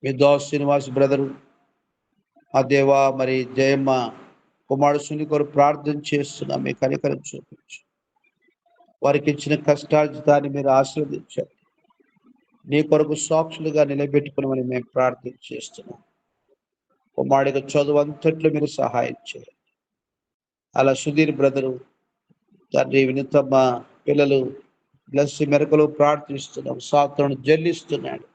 మీ దోష శ్రీనివాస్ బ్రదరు ఆ దేవా మరి జయమ్మ కుమారుడు సుని కొరకు ప్రార్థన చేస్తున్నాం. మీ కనికరం చూపించు. వారికి ఇచ్చిన కష్టార్జితాన్ని మీరు ఆశీర్వదించారు. నీ కొరకు సాక్షులుగా నిలబెట్టుకున్నామని మేము ప్రార్థన చేస్తున్నాం. కుమారుడికి చదువు అంతట్లో మీరు సహాయం చేయండి. అలా సుధీర్ బ్రదరు తండ్రి వినితమ్మ పిల్లలు బ్లెస్ మెరకలు ప్రార్థిస్తున్నాం. సాత్వను జల్లిస్తున్నాడు.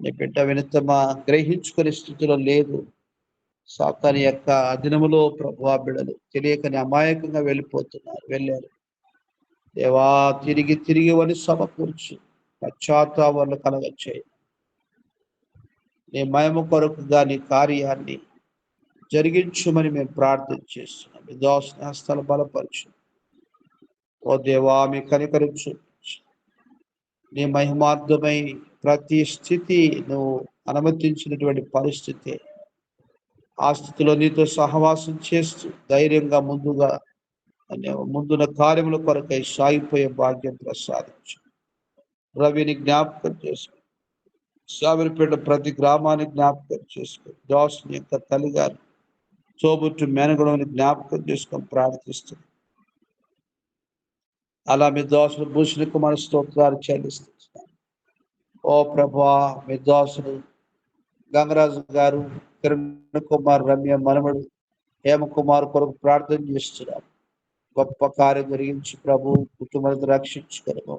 నీ బిడ్డ వినితమ్మ గ్రహించుకునే స్థితిలో లేదు. సాతాని యొక్క అధీనములో ప్రభా బిడ్డలు తెలియకని అమాయకంగా వెళ్ళారు. దేవా తిరిగి వని సమకూర్చు పశ్చాత్తాపనలు కలగచ్చాయి. నీ మహిమ కొరకుగా నీ కార్యాన్ని జరిగించుమని మేము ప్రార్థన చేస్తున్నాం. మీ దాసుని హస్తాలు బలపరచు. ఓ దేవా మీ కనికరించు. నీ మహిమార్థమై ప్రతి స్థితి నువ్వు అనుమతించినటువంటి పరిస్థితి ఆ స్థితిలో నీతో సహవాసం చేస్తూ ధైర్యంగా ముందున్న కార్యముల కొరకై సాగిపోయే భాగ్యం ప్రసాదించు. రవిని జ్ఞాపకం చేసుకో. సామిరిపేట ప్రతి గ్రామాన్ని జ్ఞాపకం చేసుకో. దాసుని యొక్క తల్లిగారు తోబుట్టు మేనగడని జ్ఞాపకం చేసుకొని ప్రార్థిస్తుంది. అలా మీ దాసులు భూషణ కుమార్ స్తోత్రాలు చెల్లిస్తున్నాను. ఓ ప్రభా మీ దాసులు గంగరాజు గారు, కిరణ్ కుమార్, రమ్య మనమడు, హేమకుమార్ కొరకు ప్రార్థన చేస్తున్నాం. గొప్ప కార్యం జరిగించి ప్రభు కుటుంబాన్ని రక్షించుకోవడం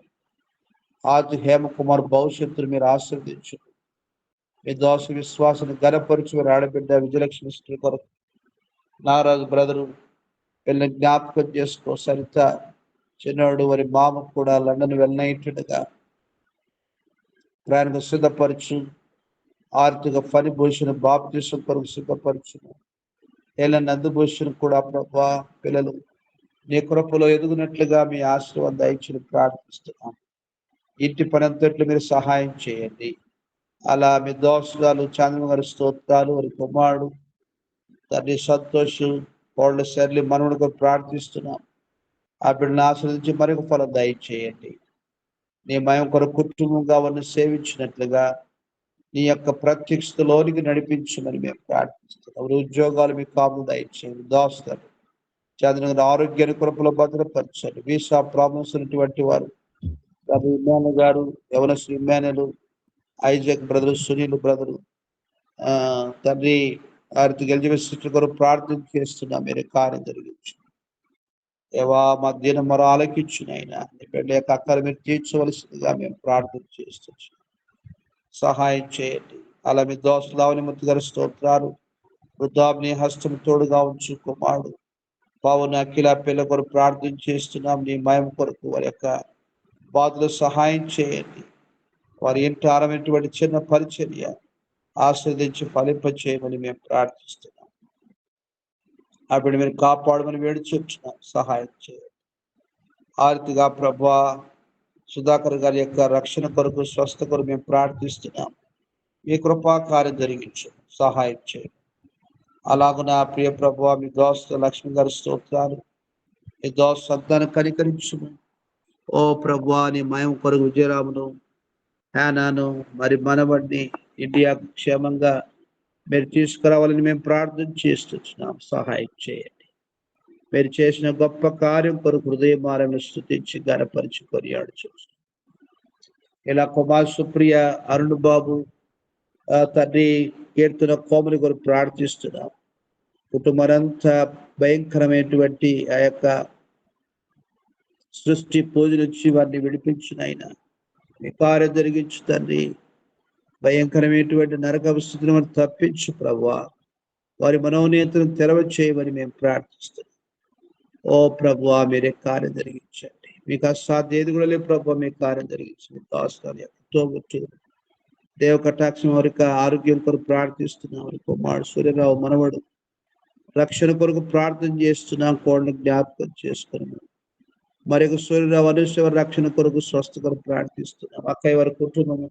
ఆది హేమకుమార్ భవిష్యత్తును మీరు ఆశీర్వదించు. మీ దాసు విశ్వాసాన్ని గనపరిచి మీరు ఆడబిడ్డ విజయలక్ష్మి కొరకు నాగరాజు బ్రదరు వీళ్ళని జ్ఞాపకం చేసుకో. సరిత చిన్నవాడు వారి మామ కూడా లండన్ వెళ్ళినట్టుగా ప్రయాణం సిద్ధపరచు. ఆర్థిక ఫలిభూషణ బాప్తిసం కొరకు సిద్ధపరచును. ఏళ్ళ నందుభూషణ కూడా ప్రభా పిల్లలు నీ కృపలో ఎదుగునట్లుగా మీ ఆశీర్వాదం దయచేసి ప్రార్థిస్తున్నాం. ఇంటి పని అంతట్లో మీరు సహాయం చేయండి. అలా మీ దోషాలు చంద్రమ గారి స్తోత్రాలు వారి కుమారుడు తండ్రి సంతోష్ కోళ్ళ శైలి మనవుడిగా ప్రార్థిస్తున్నాం. ఆ బిడ్డను ఆశ్రదించి మరొక ఫలం దయచేయండి. నీ మయం కొరకు కుటుంబంగా వారిని సేవించినట్లుగా నీ యొక్క ప్రత్యక్షతలోనికి నడిపించమని మేము ప్రార్థిస్తున్నాం. ఎవరి ఉద్యోగాలు మీకు కాపులు దయచేయండి. దోస్తారు చంద్రగారి ఆరోగ్యాన్ని కృపలో భద్రపరచండి. వీసా ప్రాబ్లమ్స్ ఉన్నటువంటి వారు ఇమ్మాను గారు, యవనశ్రీ ఇమ్మానులు, ఐజాక్ బ్రదరు, సునీల్ బ్రదరు తండ్రి ఆర్థిక ఎలిజబెత్ కొరకు ప్రార్థన చేస్తున్నాం. మీరు కార్యం జరిగించు. ఏవా మధ్యన మరో ఆలకించునైనా నీ బిడ్డ యొక్క అక్కలు మీరు తీర్చవలసిందిగా మేము ప్రార్థన చేస్తున్నాం. సహాయం చేయండి. అలా మీ దోషలావని ముత్తు గారి స్తోత్రాలు. వృద్ధాబ్ని హస్తం తోడుగా ఉంచు. కుమారుడు పవన్ అఖిల పిల్ల కొరకు ప్రార్థన చేస్తున్నాం. నీ మహిమ కొరకు వారి యొక్క బాధలు సహాయం చేయండి. వారి ఇంటి ఆరమైనటువంటి చిన్న పరిచర్య ఆస్వాదించి ఫలింప చేయమని మేము ప్రార్థిస్తున్నాం. అప్పుడు మీరు కాపాడమని వేడుచుంటున్నాం, సహాయం చేయండి. ఆ రీతిగా ప్రభువా సుధాకర్ గారి యొక్క రక్షణ కొరకు, స్వస్థ కొరకు మేము ప్రార్థిస్తున్నాం. మీ కృపా కార్యం జరిగించు, సహాయం చేయండి. అలాగున ప్రియ ప్రభువా మీ దోస్తు లక్ష్మి గారి స్తోత్రాలు. మీ దోస్తు సంతానం కనికరించును. ఓ ప్రభువా నీ మయం కొరకు విజయరామును, హ్యానాను, మరి మనవడిని ఇండియాకు క్షేమంగా మీరు తీసుకురావాలని మేము ప్రార్థన చేస్తున్నాం, సహాయం చేయండి. మీరు చేసిన గొప్ప కార్యం కొరకు హృదయమాలను స్తుతించి గణపరిచి కొనియాడు చూస్తున్నాం. ఇలా కుమార్ సుప్రియ, అరుణ్ బాబు, తండ్రి కీర్తన కోమలి కొరకు ప్రార్థిస్తున్నాం. కుటుంబరంతా భయంకరమైనటువంటి ఆ యొక్క సృష్టి పూజ నుంచి వారిని విడిపించినైనా మీ కార్యం జరిగించు తండ్రి. భయంకరమైనటువంటి నరక స్థితిని మనం తప్పించు ప్రభువా. వారి మనోనేతను తెరవ చేయమని మేము ప్రార్థిస్తున్నాం. ఓ ప్రభువా మీరే కార్యం జరిగించండి. మీకు అసాధ్యం ఏది కూడా లేదు ప్రభువా, మీ కార్యం జరిగించండి. దాస్తాను దేవ కటాక్షం వారికి ఆరోగ్యం కొరకు ప్రార్థిస్తున్నాం. వారి కుమారుడు సూర్యరావు మనవడు రక్షణ కొరకు ప్రార్థన చేస్తున్నాం. కోడను జ్ఞాపకం చేసుకున్నాం. మరొక సూర్యరావు అనుశ్వర రక్షణ కొరకు స్వస్థ కొరకు ప్రార్థిస్తున్నాం. అక్కయ్య వారి కుటుంబము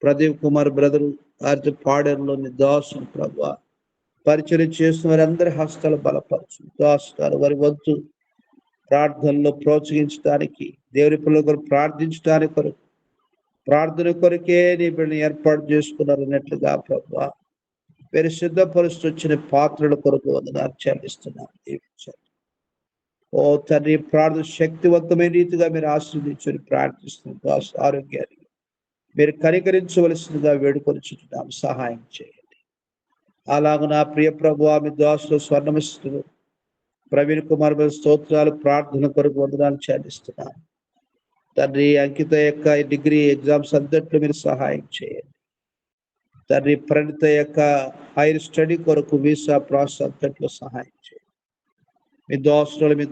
ప్రదీప్ కుమార్ బ్రదరు వారి పాడేరులోని దాసులు ప్రభువా పరిచయం చేస్తున్న వారందరి హస్తాలు బలపరచు. దాసులు వారి వంతు ప్రార్థనలో ప్రోత్సహించడానికి, దేవుని పిల్లల కొరకు ప్రార్థించడానికి కొరకు, ప్రార్థన కొరకే నీ బిడ్డని ఏర్పాటు చేసుకున్నారు అన్నట్లుగా ప్రభువా మీరు సిద్ధపరుస్తూ వచ్చిన పాత్రల కొరకు వందనాలు చెల్లిస్తున్నాం. ఓ తండ్రి ప్రార్థన శక్తివంతమైన రీతిగా మీరు ఆశీర్వదించుని ప్రార్థిస్తున్నాం. దాసు ఆరోగ్యాన్ని మీరు కనికరించవలసిందిగా వేడుకొనిచున్నాం, సహాయం చేయండి. అలాగ నా ప్రియ ప్రభువా మీ దాసులు స్వర్ణమిస్తులు ప్రవీణ్ కుమార్ స్తోత్రాలు ప్రార్థన కొరకు వందనాలు చెల్లిస్తున్నాను. తండ్రి అంకిత యొక్క డిగ్రీ ఎగ్జామ్స్ అంతట్లో మీరు సహాయం చేయండి. తండ్రి ప్రణిత యొక్క హైయర్ స్టడీ కొరకు వీసా ప్రాసెస్ అంతట్లో సహాయం చేయండి. మీ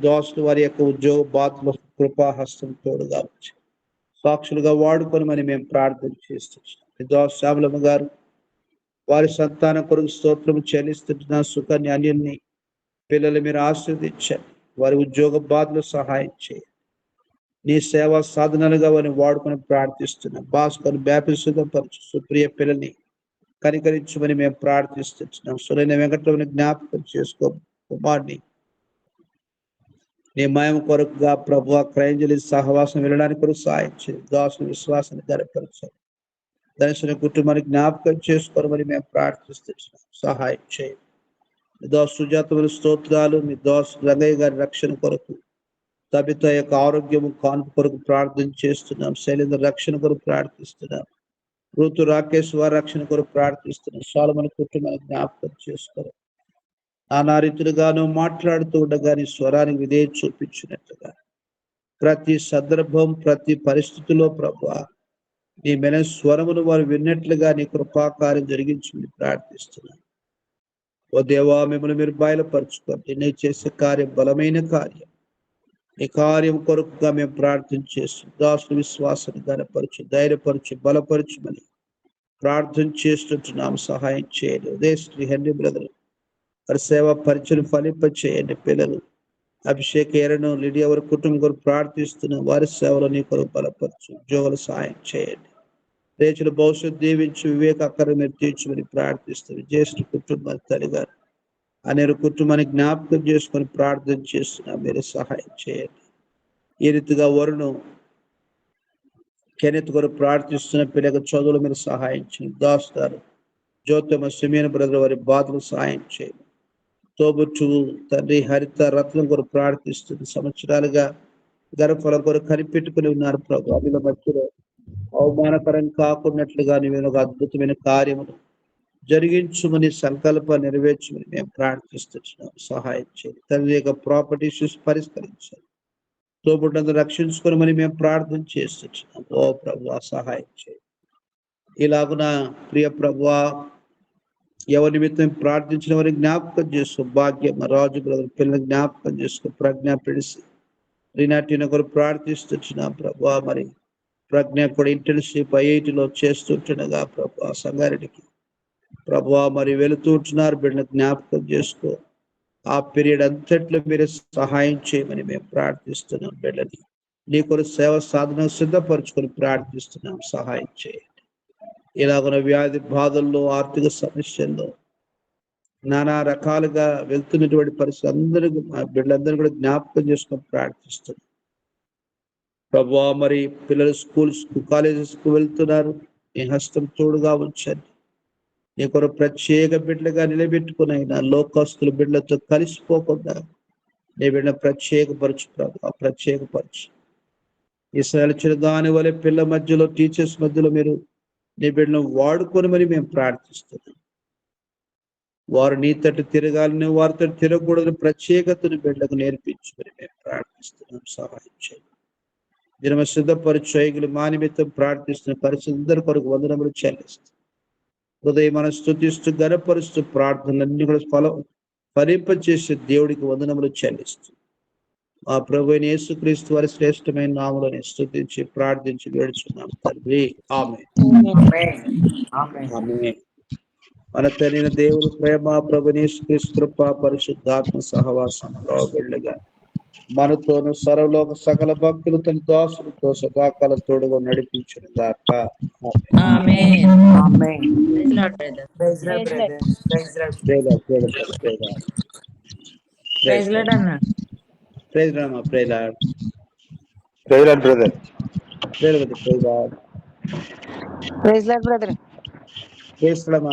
దోస్తులు వారి యొక్క ఉద్యోగ బాధలు కృపాహస్తం తోడుగా వచ్చి సాక్షులుగా వాడుకొని మరి మేము ప్రార్థన చేస్తున్నాం. మీ దోస్తు శ్యామలమ్మ గారు వారి సంతానం కొరకు స్తోత్రం చెల్లిస్తున్న సుకన్య అన్యుల్ని పిల్లలు మీరు ఆశీర్వదించండి. వారి ఉద్యోగ బాధలు సహాయం చేయండి. నీ సేవా సాధనాలుగా వారిని వాడుకొని ప్రార్థిస్తున్నాం. భాస్కర్ బ్యాపిసుపరచు సుప్రియ పిల్లల్ని కనికరించమని మేము ప్రార్థిస్తున్నాం. సురైన వెంకటరమణ జ్ఞాపకం చేసుకో కుమార్ని నీ మయం కొరకుగా ప్రభువా క్రైంజలి సహవాసం వెళ్ళడానికి కొరకు సాయం చేయండి. దాసుని విశ్వాసాన్ని గడపరచాలి. దర్శన కుటుంబాన్ని జ్ఞాపకం చేసుకోమని మేము ప్రార్థిస్తున్నాం, సహాయం చేయండి. మీ దోస్తు సుజాతముల స్తోత్రాలు. మీ దోస్తు రంగయ్య గారి రక్షణ కొరకు, తబిత యొక్క ఆరోగ్యము కాన్పు కొరకు ప్రార్థన చేస్తున్నాం. శైలేంద్ర రక్షణ కొరకు ప్రార్థిస్తున్నాం. ఋతు రాకేష్ వారి రక్షణ కొరకు ప్రార్థిస్తున్నాం. సోలమన్ కుటుంబాన్ని జ్ఞాపకం చేసుకోరు. నానా రీతులుగాను మాట్లాడుతూ ఉండగా నీ స్వరానికి విధేయ చూపించినట్లుగా ప్రతి సందర్భం, ప్రతి పరిస్థితిలో ప్రభువా నీ మెన స్వరమును వారు విన్నట్లుగా నీ కృపాకార్యం జరిగించమని ప్రార్థిస్తున్నాను. ఓ దేవా మిమ్మల్ని మీరు బయలుపరచుకోండి. నేను చేసే కార్యం బలమైన కార్యం. ఈ కార్యం కొరకుగా మేము ప్రార్థన చేస్తున్నాం. దాసుల విశ్వాసాన్ని గణపరచు, ధైర్యపరచు, బలపరచుమని ప్రార్థన చేస్తుంటున్నాం, సహాయం చేయండి. ఉదయ శ్రీ హెన్రీ బ్రదర్ వారి సేవా పరిచయం ఫలింప చేయండి. పిల్లలు అభిషేక్ ఏరను లిడియా వారి కుటుంబం కొరకు ప్రార్థిస్తున్న వారి సేవలో నీ కొరకు బలపరచు, ఉద్యోగులు సహాయం చేయండి. రేచుల భవిష్యత్తు దీవించి వివేక అక్కర మీరు తీర్చుమని ప్రార్థిస్తుంది. జ్యేష్ఠ కుటుంబాన్ని తల్లిగారు అనేక కుటుంబాన్ని జ్ఞాపకం చేసుకొని ప్రార్థన చేస్తున్నా, మీరు సహాయం చేయండి. ఈ రీతిగా వరుణు కెనెత్ కొరకు ప్రార్థిస్తున్న పిల్లల చదువులు మీరు సహాయం చేయండి. దాస్తారు జ్యోతమ సిమియన్ బ్రదర్ వారి బాధలు సహాయం చేయండి. తోబుచ్చు తండ్రి హరిత రత్నం కొరకు ప్రార్థిస్తుంది. సంవత్సరాలుగా గర్భఫలం కొరకు కనిపెట్టుకుని ఉన్నారు ప్రభు. వీళ్ళ మధ్యలో అవమానకరం కాకున్నట్లుగా నేను ఒక అద్భుతమైన కార్యములు జరిగించుమని సంకల్ప నెరవేర్చుమని మేము ప్రార్థిస్తున్నాం, సహాయం చేయండి. తండ్రి యొక్క ప్రాపర్టీ ఇష్యూస్ పరిష్కరించాలి. తోబుట్టంతా రక్షించుకోమని మేము ప్రార్థన చేస్తున్నాం. ఓ ప్రభు సహాయం చేయండి. ఇలాగున ప్రియ ప్రభువా ఎవరి నిమిత్తం ప్రార్థించిన వారిని జ్ఞాపకం చేసుకో. భాగ్యం రాజు బ్రదర్ పిల్లల్ని జ్ఞాపకం చేసుకో. ప్రజ్ఞ పిడిసి రీనాటిన కొరకు ప్రార్థిస్తున్నాం ప్రభా. మరి ప్రజ్ఞ కూడా ఇంటర్న్షిప్ ఐఐటిలో చేస్తుంటుండగా ప్రభా సంగారెడ్డికి ప్రభా మరి వెళుతూ ఉంటున్నారు. బిడ్డను జ్ఞాపకం చేసుకో. ఆ పీరియడ్ అంతట్లో మీరు సహాయం చేయమని మేము ప్రార్థిస్తున్నాం. బిడ్డని నీ కొరకు సేవ సాధన సిద్ధపరచుకొని ప్రార్థిస్తున్నాం. సహాయం చేయండి. ఇలాగ వ్యాధి బాధల్లో, ఆర్థిక సమస్యల్లో, నానా రకాలుగా వెళ్తున్నటువంటి పరిస్థితి అందరూ బిడ్డలందరూ కూడా జ్ఞాపకం చేసుకొని ప్రార్థిస్తున్నాం ప్రభువా. మరి పిల్లలు స్కూల్స్ కాలేజెస్ కు వెళ్తున్నారు. నీ హస్తం తోడుగా ఉంచండి. నీ కొరకు ప్రత్యేక బిడ్డలుగా నిలబెట్టుకుని అయినా లోకస్తుల బిడ్డలతో కలిసిపోకుండా నీ బిడ్డ ప్రత్యేకపరచు ప్రభు. ప్రత్యేకపరచు. ఇశ్రాయేలు చిరుదాని వలె పిల్ల మధ్యలో, టీచర్స్ మధ్యలో మీరు నీ బిడ్డను వాడుకొని మరి మేము ప్రార్థిస్తున్నాం. వారు నీ తట్టు తిరగాలని, వారితో తిరగకూడదని ప్రత్యేకతను బిడ్డకు నేర్పించుకొని మేము ప్రార్థిస్తున్నాం. సహాయం చేయండి. దినమ సిద్ధపరచు. ఐగులు మా నిమిత్తం ప్రార్థిస్తున్న పరిస్థితులందరి కొరకు వందనములు చెల్లిస్తూ హృదయం మనం స్తుతిస్తూ గనపరుస్తూ ప్రార్థనలన్నీ కూడా ఫలింపచేసే దేవుడికి వందనములు చెల్లిస్తూ ఆ ప్రభువైన యేసుక్రీస్తు వారి శ్రేష్టమైన నామములో స్తుతించి ప్రార్థించి వేడుచున్నాం తండ్రి. ఆమేన్. ఆమేన్. మన తండ్రి దేవుని ప్రేమ, ప్రభువైన యేసుక్రీస్తు కృప, పరిశుద్ధాత్మ సహవాసం వెళ్ళగా మనతోను సర్వలోక సకల భక్తులు తన దాసులతో సదాకాలం తోడుగా నడిపించును గాక. Praise Lord brother.